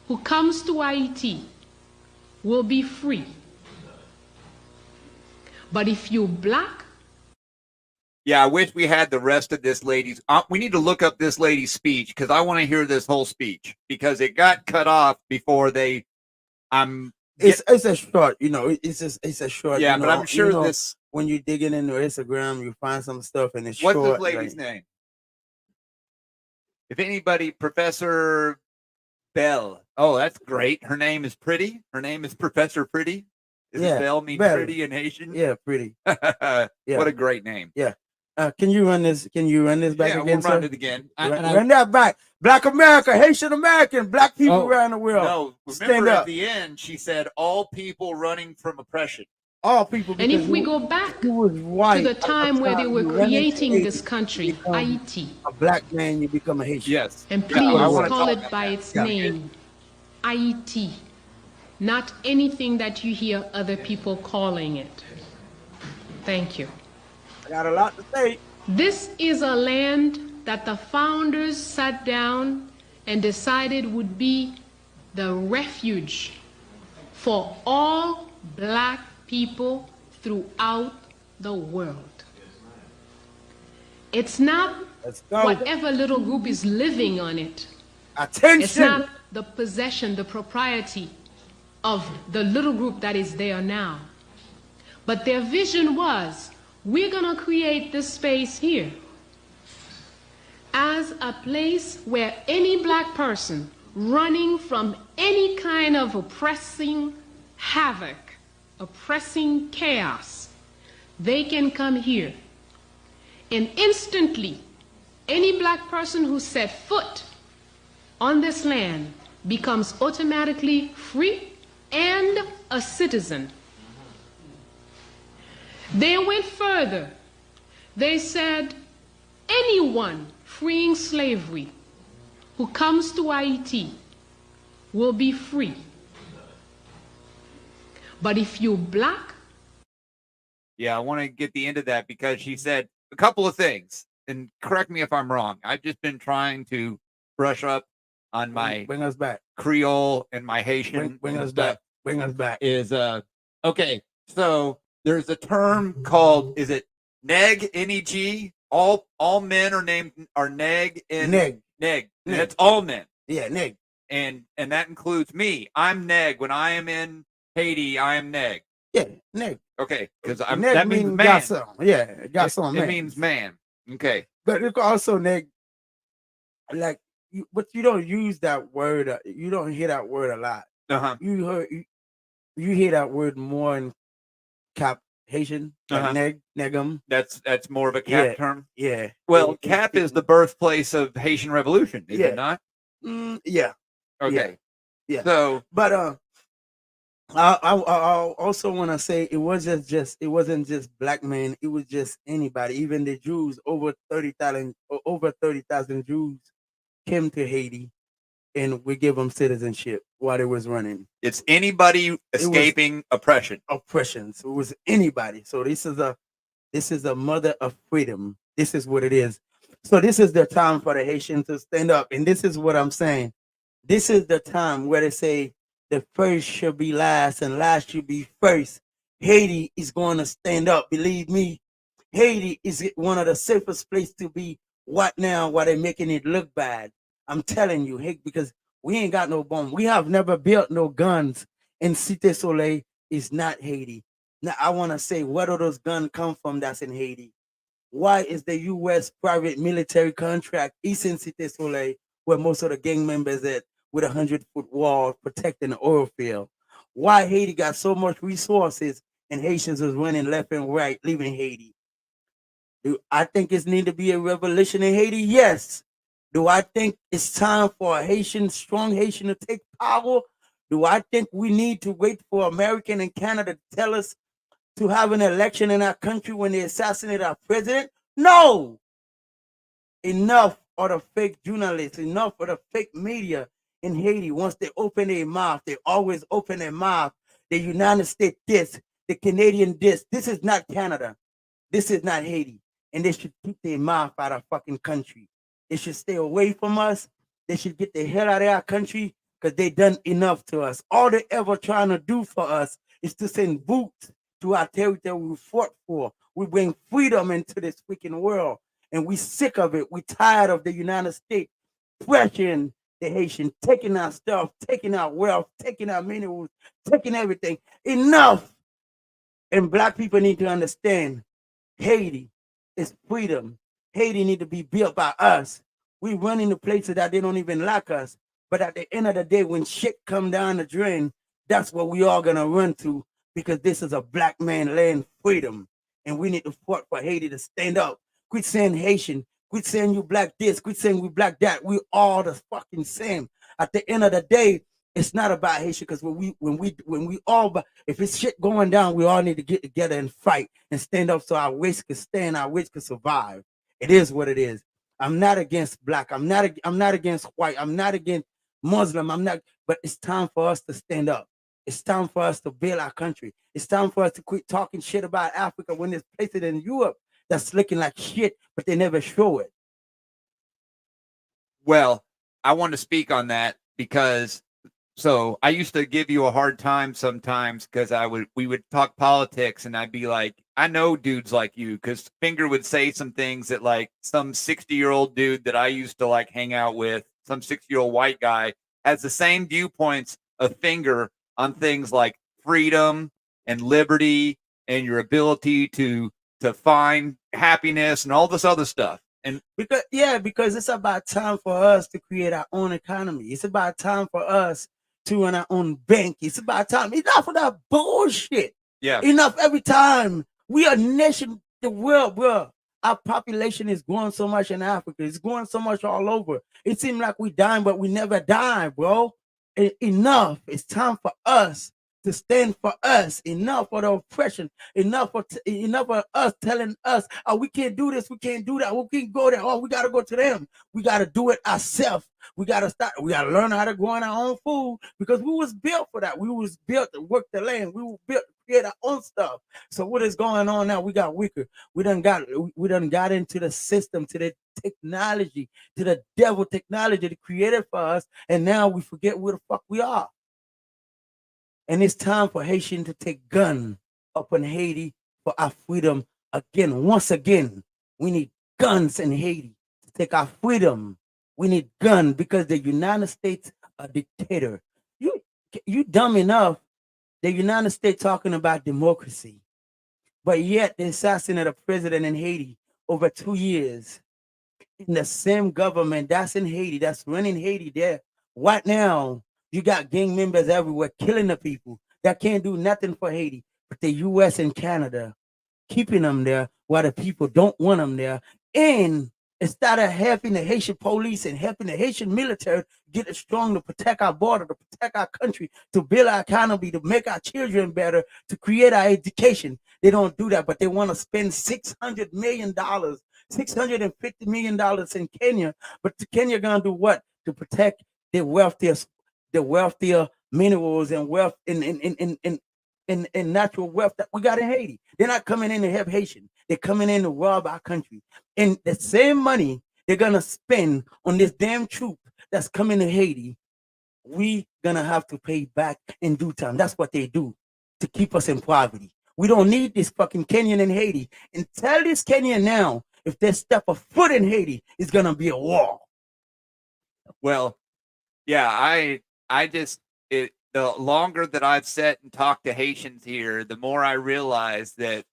who comes to Ayi-8-Ti will be free. But if you're black... Yeah, I wish we had the rest of this lady's... we need to look up this lady's speech, because I want to hear this whole speech, because it got cut off before they... It's a short, it's a short. Yeah, but I'm sure this... When you're digging into Instagram, you find some stuff and it's What's short. What's this lady's name? If anybody, Professor Bell. Oh, that's great. Her name is Pretty. Her name is Professor Pretty. Does Bell mean pretty in Haitian? Yeah, pretty. Yeah. What a great name. Yeah. Can you run this? Can you run this back again? We'll run it again. Run that back. Black America, Haitian American, black people around the world. No, remember at the end, she said all people running from oppression. all people. And if Because we go back you was to white the at the time where they time were you run into creating Haiti, this country, you become Haiti, a black man, you become a Haitian. Yes. and Yeah, I please want to call talk it about by that. its Yeah. name, Ayi-8-Ti, not anything that you hear other people calling it. Thank you. I got a lot to say. This is a land that the founders sat down and decided would be the refuge for all black people throughout the world. It's not Let's go. whatever little group is living on it. Attention. It's not the possession, the propriety of the little group that is there now. But their vision was, we're going to create this space here as a place where any black person running from any kind of oppressing havoc, oppressing chaos, they can come here. And instantly, any black person who set foot on this land becomes automatically free and a citizen. They went further. They said, anyone freeing slavery who comes to Haiti will be free. But if you're black, Yeah, I want to get the end of that because she said a couple of things, and correct me if I'm wrong. I've just been trying to brush up on my Bring us back. Creole and my Haitian. Bring and us stuff. back. Bring us back. Is okay. So there's a term called, is it neg, N-E-G? All men are named are neg and Neg. neg. Neg. That's all men, Yeah, Nick. and that includes me. I'm neg when I am in Haiti. I am neg. Yeah, Nick. Okay, because Neg that means mean man. got some. Yeah, got some. It man. means man. Okay. But it also Nick, like, but you don't use that word. You don't hear that word a lot. Uh-huh. You hear that word more in Cap Haitian, like Uh-huh. negum. That's more of a cap Yeah. term. Yeah. Well, Cap is the birthplace of Haitian Revolution, is Yeah. it not? Yeah. Okay. Yeah. So, But I also want to say it wasn't just black men. It was just anybody. Even the Jews, over 30,000 Jews came to Haiti, and we gave them citizenship while they was running it's anybody escaping oppression. oppression. So it was anybody. So this is a mother of freedom. This is what it is. So this is the time for the Haitians to stand up, and this is what I'm saying. This is the time where they say the first should be last and last should be first. Haiti is going to stand up. Believe me, Haiti is one of the safest places to be. What now? Why they making it look bad? I'm telling you, hey, because we ain't got no bomb. We have never built no guns. And Cité Soleil is not Haiti. Now I want to say, where do those guns come from? That's in Haiti. Why is the U.S. private military contract is in Cité Soleil, where most of the gang members at, with 100-foot wall protecting the oil field? Why Haiti got so much resources and Haitians was running left and right, leaving Haiti? Do I think it need to be a revolution in Haiti? Yes. Do I think it's time for a strong Haitian to take power? Do I think we need to wait for American and Canada to tell us to have an election in our country when they assassinate our president? No. Enough of the fake journalists, enough of the fake media in Haiti. Once they open their mouth, they always open their mouth. The United States this, the Canadian this. This is not Canada. This is not Haiti. And they should keep their mouth out of fucking country. They should stay away from us. They should get the hell out of our country because they done enough to us. All they ever trying to do for us is to send boots to our territory we fought for. We bring freedom into this freaking world. And we sick of it. We tired of the United States pressuring the Haitian, taking our stuff, taking our wealth, taking our minerals, taking everything. Enough. And black people need to understand Haiti is freedom. Haiti need to be built by us. We run into places that they don't even like us. But at the end of the day, when shit come down the drain, that's what we all gonna run to, because this is a black man land freedom. And we need to fight for Haiti to stand up. Quit saying Haitian. Quit saying you black this. Quit saying we black that. We all the fucking same. At the end of the day, It's not about Haitian because when we all, if it's shit going down, we all need to get together and fight and stand up so our race can stand, our race can survive. It is what it is. I'm not against black. I'm not against white. I'm not against Muslim. I'm not. But it's time for us to stand up. It's time for us to build our country. It's time for us to quit talking shit about Africa when there's places in Europe that's looking like shit, but they never show it. Well, I want to speak on that because so I used to give you a hard time sometimes because we would talk politics and I'd be like, I know dudes like you because Finger would say some things that like some 60-year-old dude that I used to like hang out with, some 60-year-old white guy has the same viewpoints of Finger on things like freedom and liberty and your ability to find happiness and all this other stuff. And because it's about time for us to create our own economy. It's about time for us to run our own bank. It's about time. Enough of that bullshit. Yeah. Enough every time. We are nation, the world, bro. Our population is growing so much in Africa. It's growing so much all over. It seems like we dying, but we never die, bro. Enough. It's time for us to stand for us. Enough for the oppression. Enough for us telling us, oh, we can't do this, we can't do that, we can't go there. Oh, we gotta go to them. We gotta do it ourselves. We gotta start. We gotta learn how to grow our own food because we was built for that. We was built to work the land. We were built to create our own stuff. So what is going on now? We got weaker. We done got into the system, to the technology, to the devil technology that created for us, and now we forget where the fuck we are. And it's time for Haitian to take gun up in Haiti for our freedom again. Once again, we need guns in Haiti to take our freedom. We need gun because the United States a dictator. You dumb enough. The United States talking about democracy, but yet the assassinate a president in Haiti over 2 years in the same government that's in Haiti, that's running Haiti there right now. You got gang members everywhere killing the people that can't do nothing for Haiti, but the U.S. and Canada keeping them there while the people don't want them there. And instead of helping the Haitian police and helping the Haitian military get strong to protect our border, to protect our country, to build our economy, to make our children better, to create our education, they don't do that. But they want to spend $600 million, $650 million in Kenya. But Kenya gonna do what? To protect the wealthier minerals and wealth in natural wealth that we got in Haiti. They're not coming in to help Haitian. They're coming in to rob our country. And the same money they're gonna spend on this damn troop that's coming to Haiti, we gonna have to pay back in due time. That's what they do to keep us in poverty. We don't need this fucking Kenyan in Haiti. And tell this Kenyan now, if they step a foot in Haiti, it's gonna be a war. Well, yeah, I just the longer that I've sat and talked to Haitians here, the more I realize that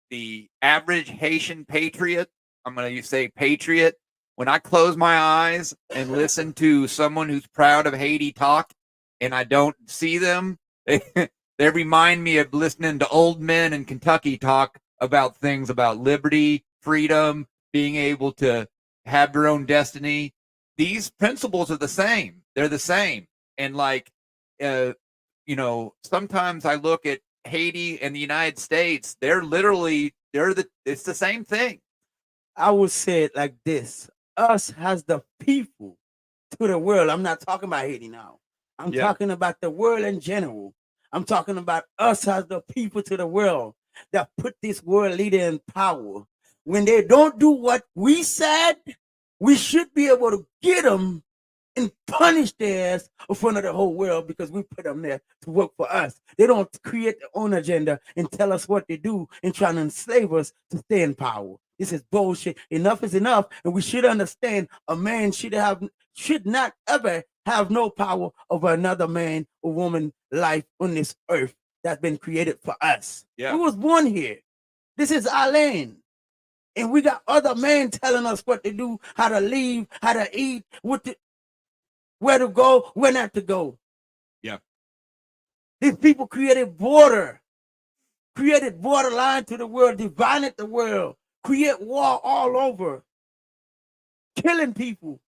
the average Haitian patriot, I'm going to say patriot, when I close my eyes and listen to someone who's proud of Haiti talk and I don't see them, they remind me of listening to old men in Kentucky talk about things about liberty, freedom, being able to have your own destiny. These principles are the same. They're the same. And like, sometimes I look at Haiti and the United States, it's the same thing. I would say it like this. Us as the people to the world. I'm not talking about Haiti now. I'm talking about the world in general. I'm talking about us as the people to the world that put this world leader in power. When they don't do what we said, we should be able to get them and punish their ass in front of the whole world because we put them there to work for us. They don't create their own agenda and tell us what to do and try to enslave us to stay in power. This is bullshit. Enough is enough, and we should understand a man should not ever have no power over another man or woman life on this earth that's been created for us. Yeah. We was born here. This is our land. And we got other men telling us what to do, how to leave, how to eat, where to go, where not to go. Yeah. These people created borderline to the world, divided the world, create war all over, killing people.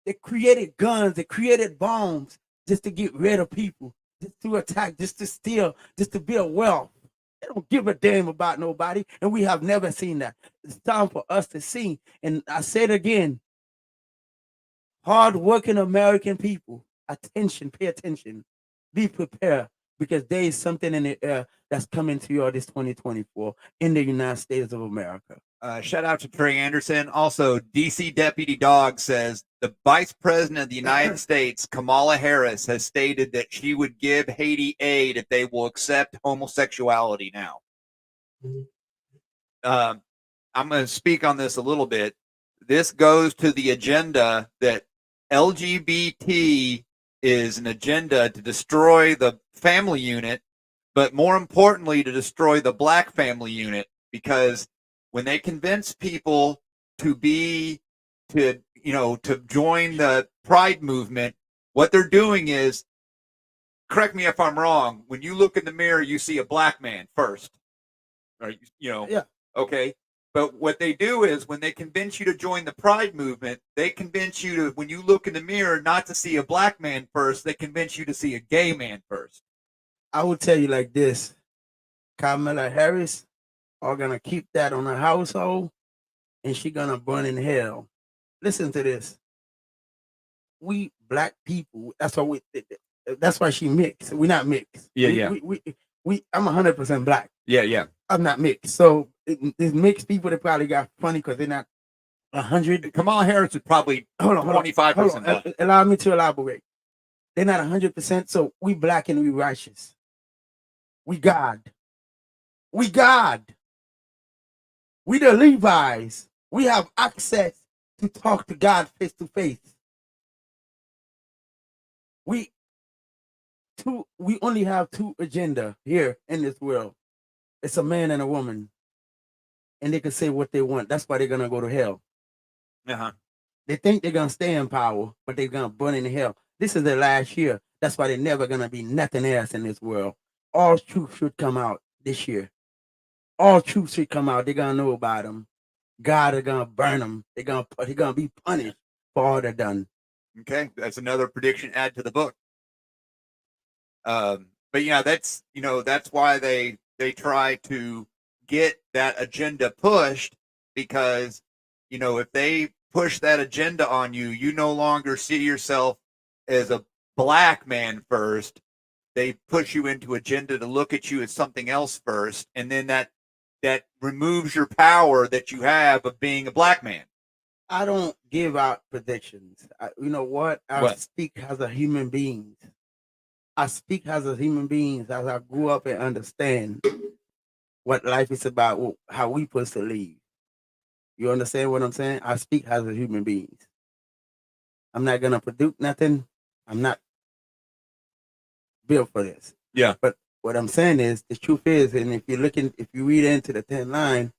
They created guns. They created bombs just to get rid of people, just to attack, just to steal, just to build wealth. They don't give a damn about nobody, and we have never seen that. It's time for us to see. And I said again, hard-working American people, attention, pay attention, be prepared, because there is something in the air that's coming to you this 2024 in the United States of America. Shout out to Trey Anderson. Also, DC Deputy Dog says the Vice President of the United States, Kamala Harris, has stated that she would give Haiti aid if they will accept homosexuality now. I'm going to speak on this a little bit. This goes to the agenda that LGBT is an agenda to destroy the family unit, but more importantly, to destroy the black family unit, because when they convince people to join the pride movement, what they're doing is, correct me if I'm wrong, when you look in the mirror, you see a black man first. Right? Yeah. Okay. But what they do is when they convince you to join the pride movement, they convince you to, when you look in the mirror, not to see a black man first, they convince you to see a gay man first. I will tell you like this, Kamala Harris are going to keep that on her household, and she's going to burn in hell. Listen to this. We black people, that's why she mixed. We're not mixed. I'm 100% black. Yeah. I'm not mixed. So these mixed people, they probably got funny because they're not 100. Kamala Harris is probably 25% black. Allow me to elaborate. They're not 100%. So we black and we righteous. We God. We the Levi's. We have access to talk to God face to face. We only have two agenda here in this world. It's a man and a woman. And they can say what they want. That's why they're going to go to hell. Uh-huh. They think they're going to stay in power, but they're going to burn in hell. This is their last year. That's why they're never going to be nothing else in this world. All truth should come out this year. All truth should come out. They're going to know about them. God is going to burn them. They're going to be punished for all they've done. Okay. That's another prediction add to the book. But yeah, that's why they try to get that agenda pushed, because, if they push that agenda on you, you no longer see yourself as a black man first. They push you into agenda to look at you as something else first. And then that removes your power that you have of being a black man. I don't give out predictions. You know what? I speak as a human being. I speak as a human being as I grew up and understand what life is about, how we supposed to live. You understand what I'm saying? I speak as a human being. I'm not going to predict nothing. I'm not built for this. Yeah. But what I'm saying is, the truth is, and if you read into the 10th line,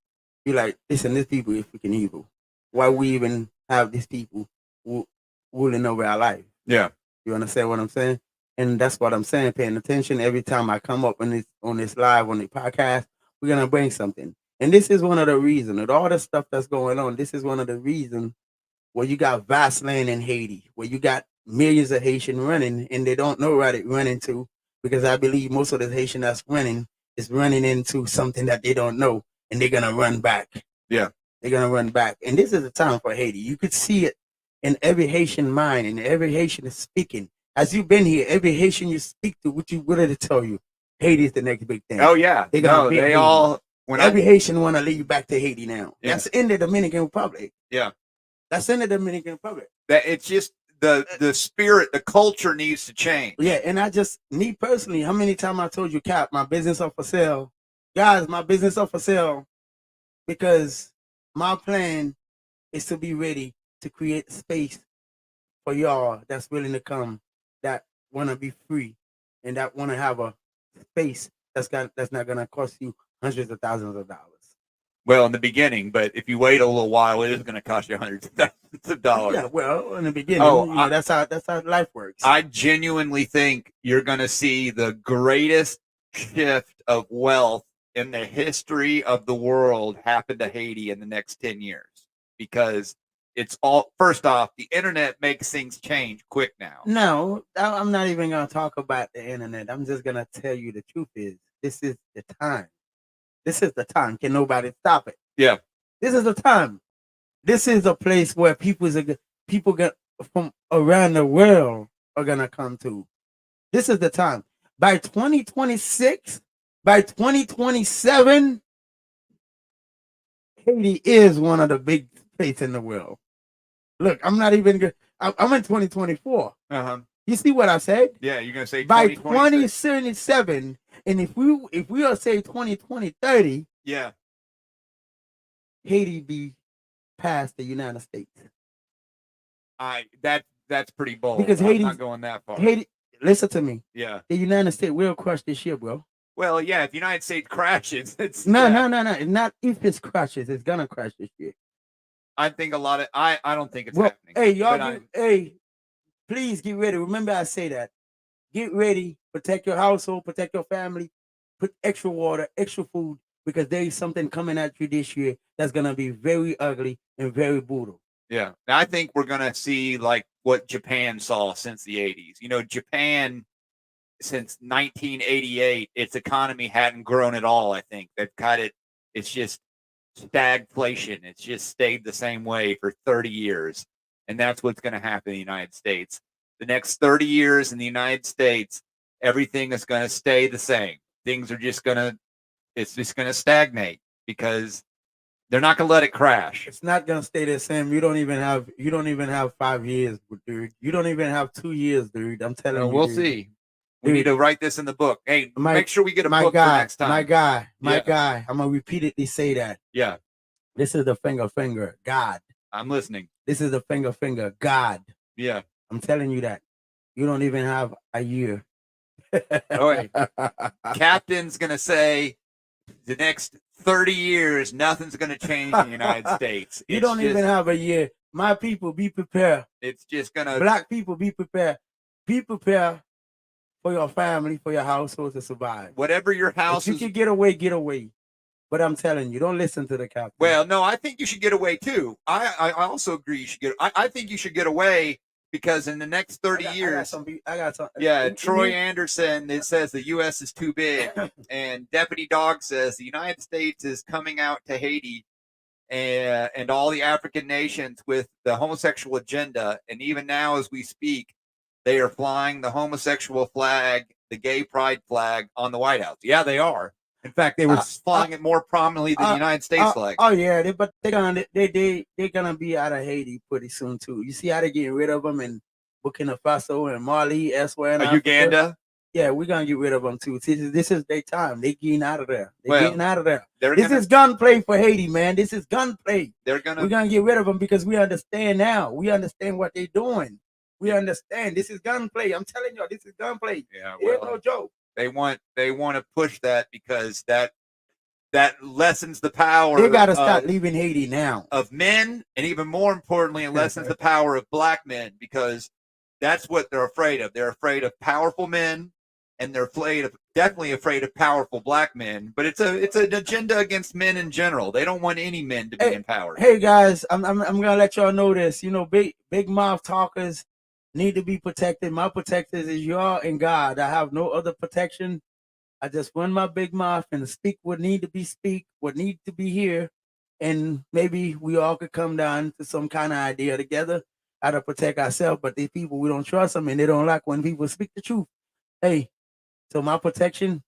you're like, listen, these people is freaking evil. Why we even have these people ruling over our life? Yeah. You understand what I'm saying? And that's what I'm saying, paying attention. Every time I come up on this live, on the podcast, we're going to bring something. And this is one of the reasons, with all the stuff that's going on, this is one of the reasons where you got vast land in Haiti, where you got millions of Haitians running, and they don't know where they're running to, because I believe most of the Haitian that's running is running into something that they don't know, and they're going to run back. Yeah. They're going to run back. And this is the time for Haiti. You could see it in every Haitian mind, and every Haitian is speaking. As you've been here, every Haitian you speak to, what did it tell you? Haiti is the next big thing. Oh, yeah. Every Haitian want to leave back to Haiti now. Yeah. That's in the Dominican Republic. Yeah. That's in the Dominican Republic. That it's just the spirit, the culture needs to change. Yeah, and me personally, how many times I told you, Cap, my business are for sale. Guys, my business are for sale, because my plan is to be ready to create space for y'all that's willing to come, that want to be free, and that want to have a space that's not going to cost you hundreds of thousands of dollars. Well, in the beginning, but if you wait a little while, it is going to cost you hundreds of thousands of dollars. Yeah, well, in the beginning, that's how life works. I genuinely think you're going to see the greatest shift of wealth in the history of the world happen to Haiti in the next 10 years, because it's all, first off, the internet makes things change quick now. No, I'm not even gonna talk about the internet. I'm just gonna tell you the truth is this is the time. This is the time. Can nobody stop it? Yeah. This is the time. This is a place where people from around the world are gonna come to. This is the time. By 2026, by 2027, Haiti is one of the big states in the world. Look, I'm not even good. I'm in 2024. Uh-huh. You see what I said? Yeah, you're gonna say By 2026. 2077, and if we are say 2030, Yeah. Haiti be past the United States. That's pretty bold. Because I'm Haiti's not going that far. Haiti, listen to me. Yeah. The United States will crush this shit, bro. Well, yeah, if the United States crashes, it's No. It's not if it crashes, it's gonna crash this shit. I think a lot of I don't think it's Well, happening. hey, y'all but hey, please get ready. Remember I say that. Get ready, protect your household, protect your family, put extra water, extra food, because there is something coming at you this year that's gonna be very ugly and very brutal. Yeah. I think we're going to see like what Japan saw since the 80s. You know, Japan, since 1988, its economy hadn't grown at all, I think. They've got it, it's just stagflation. It's just stayed the same way for 30 years. And that's what's going to happen in the United States. The next 30 years in the United States, everything is going to stay the same. Things are just going to, it's just going to stagnate because they're not going to let it crash. It's not gonna stay the same. You don't even have 5 years, dude. You don't even have 2 years, dude. I'm telling you. We'll dude. see. We Dude. need to write this in the book. Hey, make sure we get a book for next time. My guy. I'm gonna repeatedly say that. Yeah. This is the finger, God. I'm listening. This is the finger, God. Yeah. I'm telling you that. You don't even have a year. All right. Captain's gonna say the next 30 years, nothing's gonna change in the United States. You don't even have a year. My people, be prepared. It's just gonna. Black people, be prepared. Be prepared for your family, for your household to survive. Whatever your house if you can get away. But I'm telling you, don't listen to the captain. Well, no, I think you should get away too. I also agree you should get. I think you should get away because in the next 30 years, I got some. Yeah, Troy Anderson, it says the U.S. is too big, and Deputy Dog says the United States is coming out to Haiti and all the African nations with the homosexual agenda, and even now as we speak, they are flying the homosexual flag, the gay pride flag on the White House. Yeah, they are. In fact, they were flying it more prominently than the United States flag. Oh yeah, but they're gonna be out of Haiti pretty soon too. You see how they're getting rid of them in Burkina Faso and Mali, elsewhere in Uganda. Yeah, we're gonna get rid of them too. This is their time. They're getting out of there. Getting out of there. This is gunplay for Haiti, man. This is gunplay. We're gonna get rid of them because we understand now. We understand what they're doing. We understand. This is gunplay. I'm telling you, this is gunplay. Yeah, it's no joke. They want to push that because that lessens the power. They got to start leaving Haiti now. Of men, and even more importantly, it lessens the power of black men because that's what they're afraid of. They're afraid of powerful men, and they're definitely afraid of powerful black men. But it's an agenda against men in general. They don't want any men to be in power. Hey guys, I'm gonna let y'all know this. You know, big mouth talkers need to be protected. My protectors is y'all and God. I have no other protection. I just run my big mouth and speak what need to be here, and maybe we all could come down to some kind of idea together how to protect ourselves. But these people, we don't trust them, and they don't like when people speak the truth. Hey, so my protection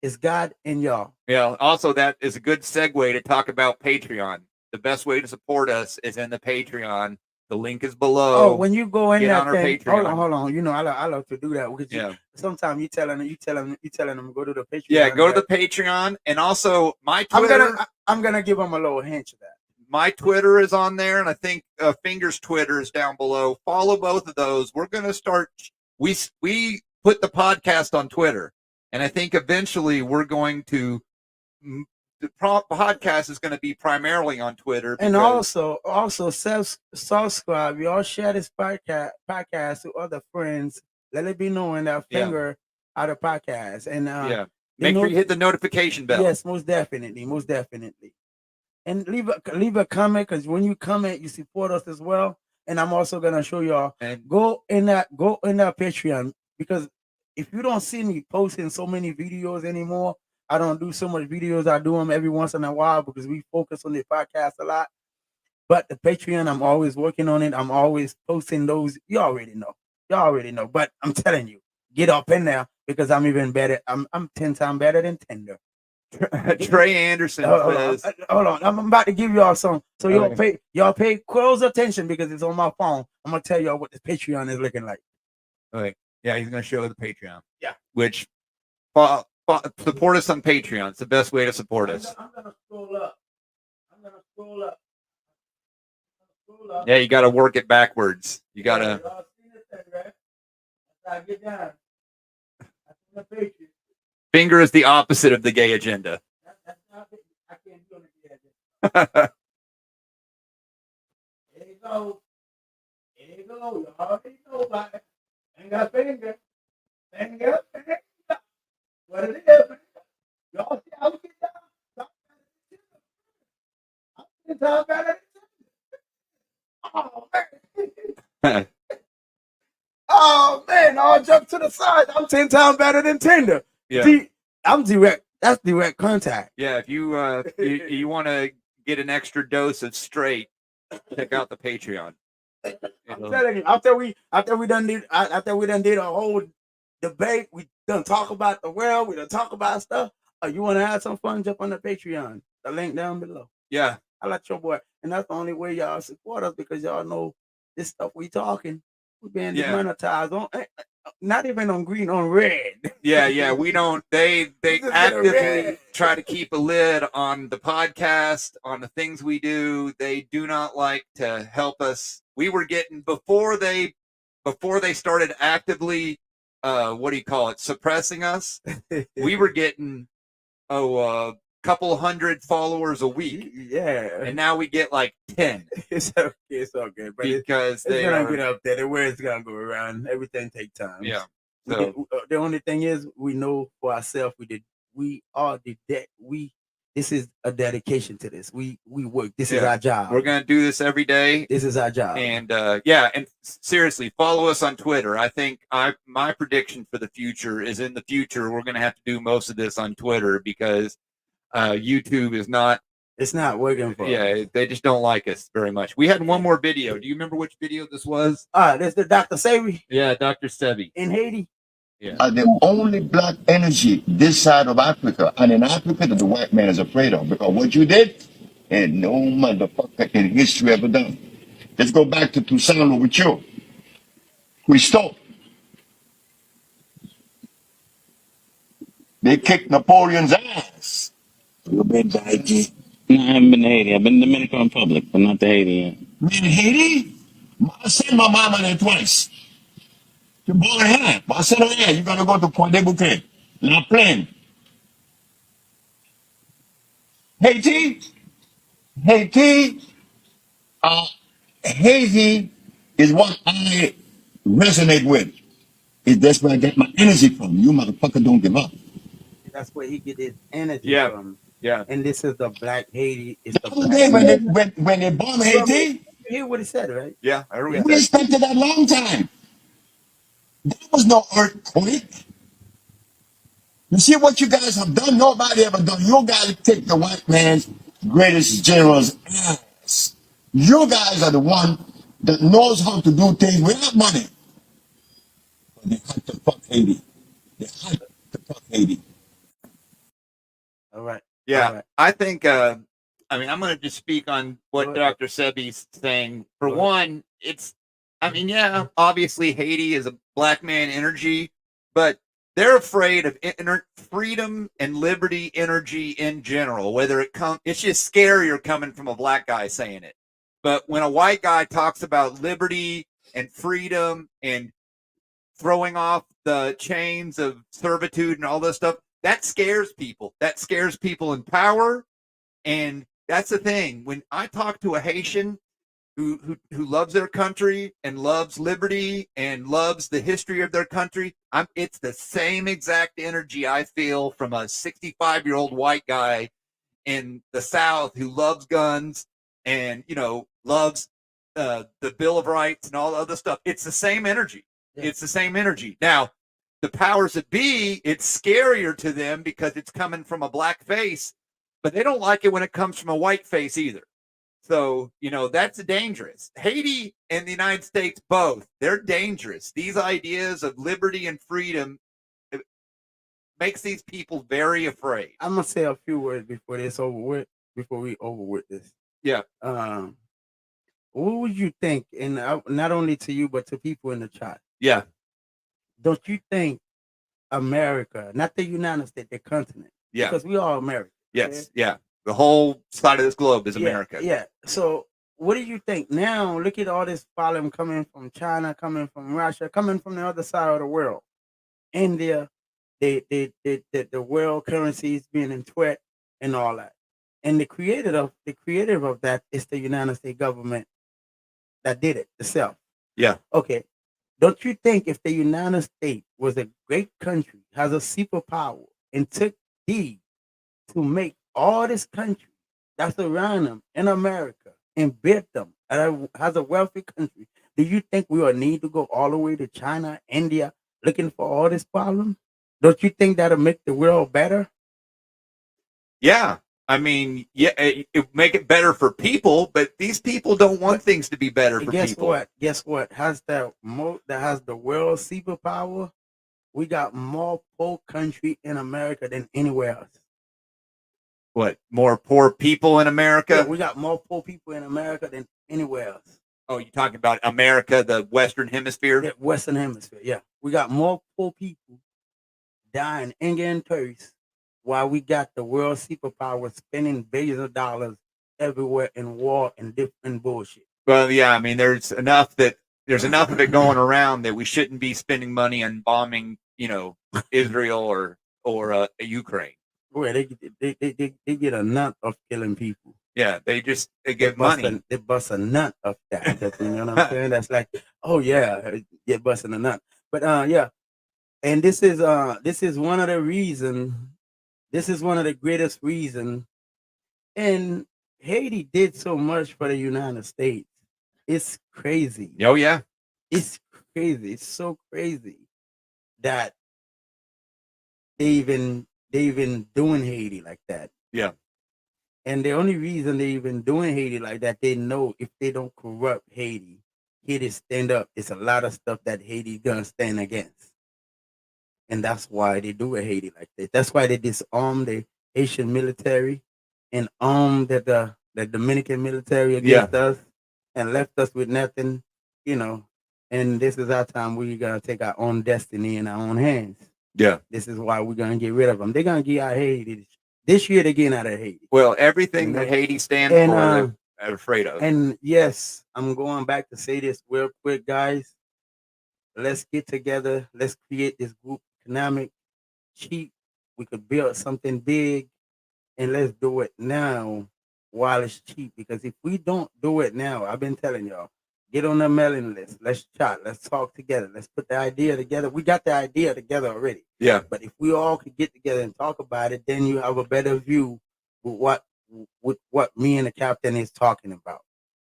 is God and y'all. Yeah. Also, that is a good segue to talk about Patreon. The best way to support us is in the Patreon. The link is below. Oh, when you go in that thing, Patreon. hold on. You know, I love to do that because sometimes you telling them go to the Patreon. Yeah, go to the Patreon, and also my Twitter. I'm gonna give them a little hint of that. My Twitter is on there, and I think Fingers Twitter is down below. Follow both of those. We're gonna start. We put the podcast on Twitter, and I think eventually we're going to. The podcast is going to be primarily on Twitter. And also subscribe. Y'all share this podcast to other friends. Let it be known that Finger out of podcast. And make sure you hit the notification bell. Yes, most definitely. and leave a comment, because when you comment, you support us as well. And I'm also gonna show y'all, And go in that Patreon, because if you don't see me posting so many videos anymore, I don't do so much videos. I do them every once in a while because we focus on the podcast a lot. But the Patreon, I'm always working on it. I'm always posting those. You already know. Y'all already know. But I'm telling you, get up in there, because I'm even better. I'm 10 times better than Tinder. Trey Anderson says, Hold on. I'm about to give y'all some. So Okay. y'all pay close attention, because it's on my phone. I'm gonna tell y'all what the Patreon is looking like. okay, yeah, he's going to show the Patreon. Yeah. Which support us on Patreon. It's the best way to support us. I'm gonna scroll up. Scroll up. Yeah, you got to work it backwards. You got to. Y'all see this thing, right? That's how I get down. That's the Patreon. Finger is the opposite of the gay agenda. That's not it. I can't do it. There you go. There you go. You already know about it. Finger, finger. Finger, finger. What it is. Y'all see how we get down? I'm 10 times better than Oh, man. Oh, man. All jump to the side. I'm 10 times better than Tinder. Yeah. I'm direct. That's direct contact. Yeah, if you you want to get an extra dose of straight, check out the Patreon. I'm telling you, after we done did a whole debate, we done talk about the world, we done talk about stuff. You want to have some fun? Jump on the Patreon. The link down below. Yeah, I like your boy, and that's the only way y'all support us, because y'all know this stuff we talking. We being demonetized on, not even on green, on red. Yeah. We don't. They actively try to keep a lid on the podcast, on the things we do. They do not like to help us. We were getting before they started actively, what do you call it, suppressing us. We were getting couple hundred followers a week. Yeah. And now we get like 10. It's okay. It's all good. But because it's gonna get up there. The word's gonna go around. Everything takes time. Yeah. So the only thing is, we know for ourselves, this is a dedication to this. We work. This is our job. We're gonna do this every day. This is our job. And and seriously, follow us on Twitter. I think my prediction for the future is, in the future we're gonna have to do most of this on Twitter, because YouTube is not. It's not working for us. Yeah, they just don't like us very much. We had one more video. Do you remember which video this was? That's the Dr. Sebi. Yeah, Dr. Sebi. In Haiti. Yeah. Are the only black energy this side of Africa, and in Africa that the white man is afraid of, because what you did, and no motherfucker in history ever done. Let's go back to Toussaint Louverture. Christophe. They kicked Napoleon's ass. You've been to Haiti? No, I haven't been to Haiti. I've been to Dominican Republic, but not to Haiti yet. Man, Haiti? I sent my mama there twice. You're born here. But I said, oh yeah, you gotta go to Point de Bouquet. La Plaine. Haiti? Haiti is what I resonate with. That's where I get my energy from. You motherfucker don't give up. That's where he get his energy from. Yeah. And this is the black Haiti. It's the other day when they bombed Haiti. You hear what he said, right? Yeah, I heard. We expected that long time. There was no earthquake. You see what you guys have done? Nobody ever done. You guys take the white man's greatest general's ass. You guys are the one that knows how to do things without money. But they had to fuck Haiti. They had to fuck Haiti. All right. Yeah, all right. I think. I'm going to just speak on what Dr. Sebi's saying. For one, obviously Haiti is a black man energy, but they're afraid of freedom and liberty energy in general. It's just scarier coming from a black guy saying it. But when a white guy talks about liberty and freedom and throwing off the chains of servitude and all this stuff, that scares people. That scares people in power. And that's the thing. When I talk to a Haitian who loves their country and loves liberty and loves the history of their country, it's the same exact energy I feel from a 65-year-old white guy in the South who loves guns and, loves the Bill of Rights and all the other stuff. It's the same energy. Yeah. It's the same energy. Now, the powers that be, it's scarier to them because it's coming from a black face, but they don't like it when it comes from a white face either. So, that's dangerous. Haiti and the United States, both, they're dangerous. These ideas of liberty and freedom makes these people very afraid. I'm going to say a few words before we over with this. Yeah. What would you think, and not only to you, but to people in the chat? Yeah. Don't you think America, not the United States, the continent, yeah, because we are America. Yes, yeah. The whole side of this globe is America. Yeah. So what do you think now? Look at all this volume coming from China, coming from Russia, coming from the other side of the world. India, the world currency is being in threat and all that. And the creator of that is the United States government that did it itself. Yeah. Okay. Don't you think if the United States was a great country, has a superpower, and took deed to make all this country that's around them in America and build them as a wealthy country, do you think we will need to go all the way to China, India, looking for all this problem? Don't you think that'll make the world better? Yeah. I mean, yeah, it make it better for people, but these people don't want things to be better for people. Guess what? That has the world superpower. We got more poor country in America than anywhere else. What? More poor people in America? Yeah, we got more poor people in America than anywhere else. Oh, you talking about America, the Western Hemisphere? Yeah, Western Hemisphere, yeah. We got more poor people dying and getting thirst while we got the world superpower spending billions of dollars everywhere in war and different bullshit. Well, yeah, I mean, there's enough of it going around that we shouldn't be spending money on bombing, Israel or Ukraine. Well, they get a nut of killing people. Yeah, they get money. They bust a nut of that. You know what I'm saying? That's like, oh yeah, you're busting a nut. But yeah, and this is one of the reasons. This is one of the greatest reasons. And Haiti did so much for the United States. It's crazy. Oh yeah, it's crazy. It's so crazy that they even doing Haiti like that. Yeah. And the only reason they even doing Haiti like that, they know if they don't corrupt Haiti stand up. It's a lot of stuff that Haiti gonna stand against. And that's why they do it Haiti like that. That's why they disarm the Haitian military and armed the Dominican military against us and left us with nothing, And this is our time. We're gonna take our own destiny in our own hands. Yeah. This is why we're gonna get rid of them. They're gonna get out of Haiti this year. They're getting out of Haiti. Well, everything that Haiti stands for, they're afraid of. And yes, I'm going back to say this real quick, guys. Let's get together. Let's create this group economic cheap. We could build something big, and let's do it now while it's cheap. Because if we don't do it now, I've been telling y'all, get on the mailing list. Let's chat. Let's talk together. Let's put the idea together. We got the idea together already. Yeah. But if we all could get together and talk about it, then you have a better view with what me and the captain is talking about.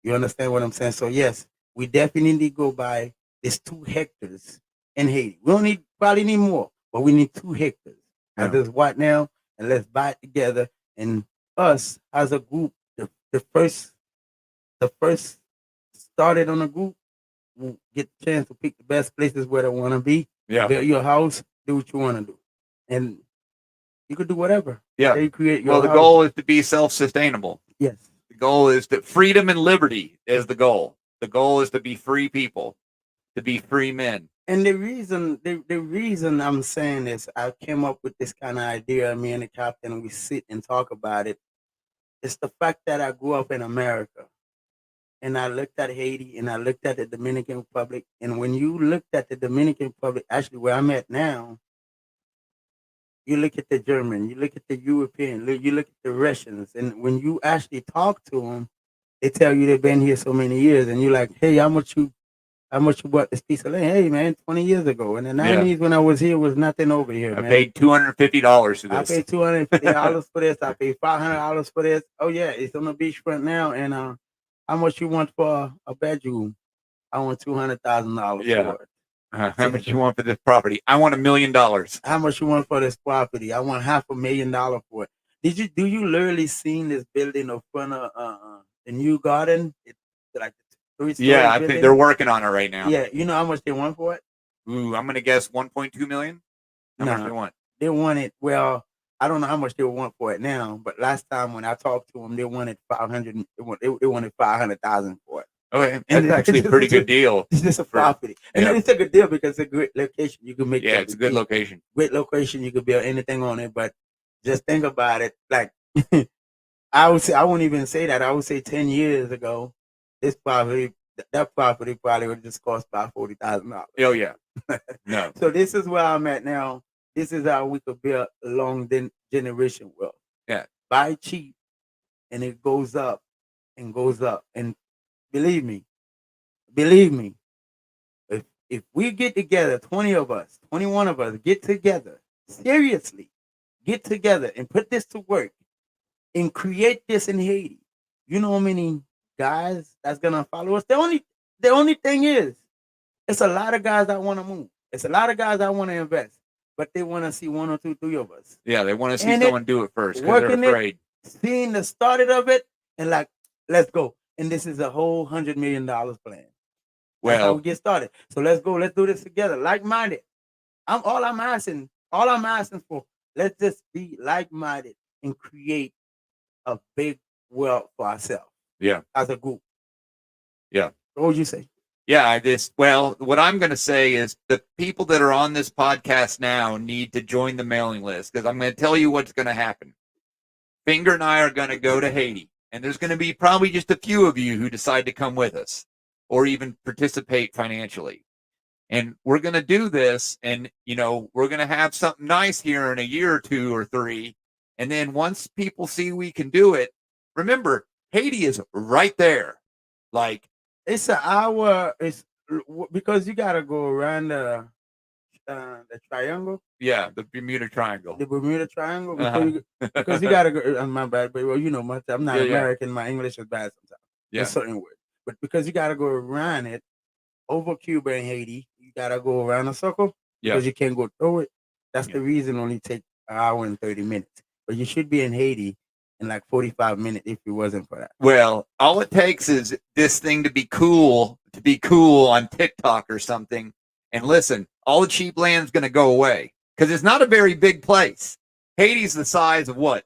You understand what I'm saying? So yes, we definitely go by this 2 hectares in Haiti. We don't probably need more, but we need 2 hectares. As is what now? And let's buy it together. And us as a group, the first started on a group, will get the chance to pick the best places where they want to be. Yeah. Build your house, do what you want to do. And you could do whatever. Yeah. You create your the house. goal is to be self-sustainable. Yes. The goal is that freedom and liberty is the goal. The goal is to be free people, to be free men. And the reason I'm saying this, I came up with this kind of idea, me and the captain, and we sit and talk about it. It's the fact that I grew up in America. And I looked at Haiti and I looked at the Dominican Republic. And when you looked at the Dominican Republic, actually where I'm at now, you look at the German, you look at the European, you look at the Russians. And when you actually talk to them, they tell you they've been here so many years. And you're like, hey, how much how much you bought this piece of land? Hey, man, 20 years ago. In the 90s, when I was here, was nothing over here, I man. paid $250 for I this. paid $250 for this. I paid $500 for this. Oh, yeah, it's on the beachfront now. And how much you want for a bedroom? I want $200,000 Yeah. for it. How much you want for this property? I want $1 million. How much you want for this property? I want $500,000 for it. Do you literally seen this building in front of the new garden? It's like a 3-story Yeah, I building. think they're working on it right now. Yeah, you know how much they want for it? Ooh, I'm gonna guess 1.2 million. How much they want? They wanted, well, I don't know how much they want for it now, but last time when I talked to them, they wanted 500. They wanted 500,000 for it. Okay, that's actually a pretty good deal. It's just a property, and it's a good deal because it's a great location. You can make it's a good location. Great location. You could build anything on it, but just think about it. Like I would say, I wouldn't even say that. I would say 10 years ago, that property probably would just cost about $40,000. Oh yeah, no. So this is where I'm at now. This is how we could build a long generation wealth. Yeah, buy cheap, and it goes up and goes up. And believe me, if we get together, 20 of us, 21 of us, get together, seriously, get together and put this to work and create this in Haiti. You know how many guys that's gonna follow us? The only thing is, it's a lot of guys that want to move. It's a lot of guys that want to invest, but they want to see 1 or 2, 3 of us. Yeah, they want to see someone do it first because they're afraid. Seeing the start of it and like, let's go. And this is a whole $100 million plan. That's how we get started. So let's go. Let's do this together. Like-minded. All I'm asking for, let's just be like-minded and create a big wealth for ourselves. Yeah. As a group. Yeah. What would you say? Yeah, what I'm going to say is the people that are on this podcast now need to join the mailing list because I'm going to tell you what's going to happen. Finger and I are going to go to Haiti, and there's going to be probably just a few of you who decide to come with us or even participate financially. And we're going to do this, and, we're going to have something nice here in a year or 2 or 3. And then once people see we can do it, remember, Haiti is right there. Like, it's an hour. It's because you got to go around the triangle. Yeah, the Bermuda Triangle. The Bermuda Triangle. Because you got to go. My bad, but I'm not American. My English is bad sometimes. Yeah. In certain words. But because you got to go around it, over Cuba and Haiti, you got to go around a circle. Yeah. Because you can't go through it. That's the reason only take an hour and 30 minutes. But you should be in Haiti in like 45 minutes if it wasn't for that. Well, all it takes is this thing to be cool on TikTok or something. And listen, all the cheap land's going to go away because it's not a very big place. Haiti's the size of what?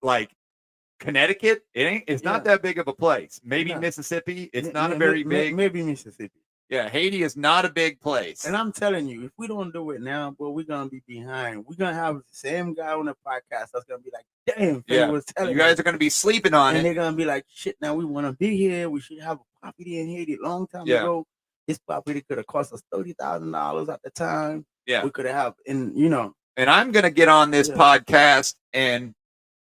Like Connecticut? It's not that big of a place. Maybe Mississippi. It's not a very big. Maybe Mississippi. Yeah, Haiti is not a big place. And I'm telling you, if we don't do it now, boy, we're going to be behind. We're going to have the same guy on the podcast that's going to be like, damn, was telling you guys are going to be sleeping on it. And they're going to be like, shit, now we want to be here. We should have a property in Haiti a long time ago. This property could have cost us $30,000 at the time. Yeah. We could have, and And I'm going to get on this podcast and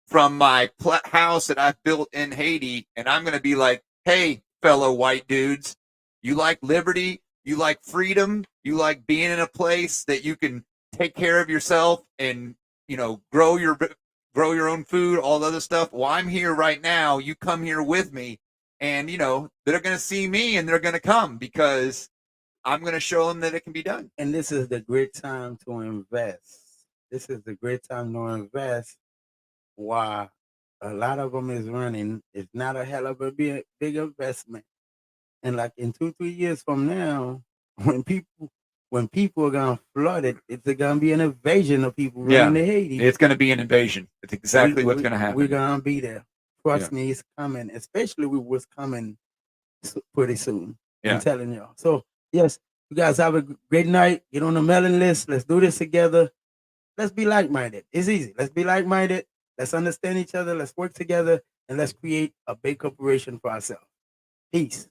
from my house that I've built in Haiti, and I'm going to be like, hey, fellow white dudes, you like liberty, you like freedom, you like being in a place that you can take care of yourself and, grow your own food, all the other stuff. Well, I'm here right now. You come here with me, and, they're going to see me and they're going to come because I'm going to show them that it can be done. And this is the great time to invest. This is the great time to invest. Why a lot of them is running. It's not a hell of a big investment. And like in 2-3 years from now, when people are gonna flood it, it's gonna be an invasion of people running to Haiti. It's gonna be an invasion. It's exactly what's gonna happen. We're gonna be there. Trust me, it's coming. Especially with what's coming pretty soon. I'm telling y'all. So yes, you guys have a great night. Get on the mailing list. Let's do this together. Let's be like-minded. It's easy. Let's be like-minded. Let's understand each other. Let's work together, and let's create a big corporation for ourselves. Peace.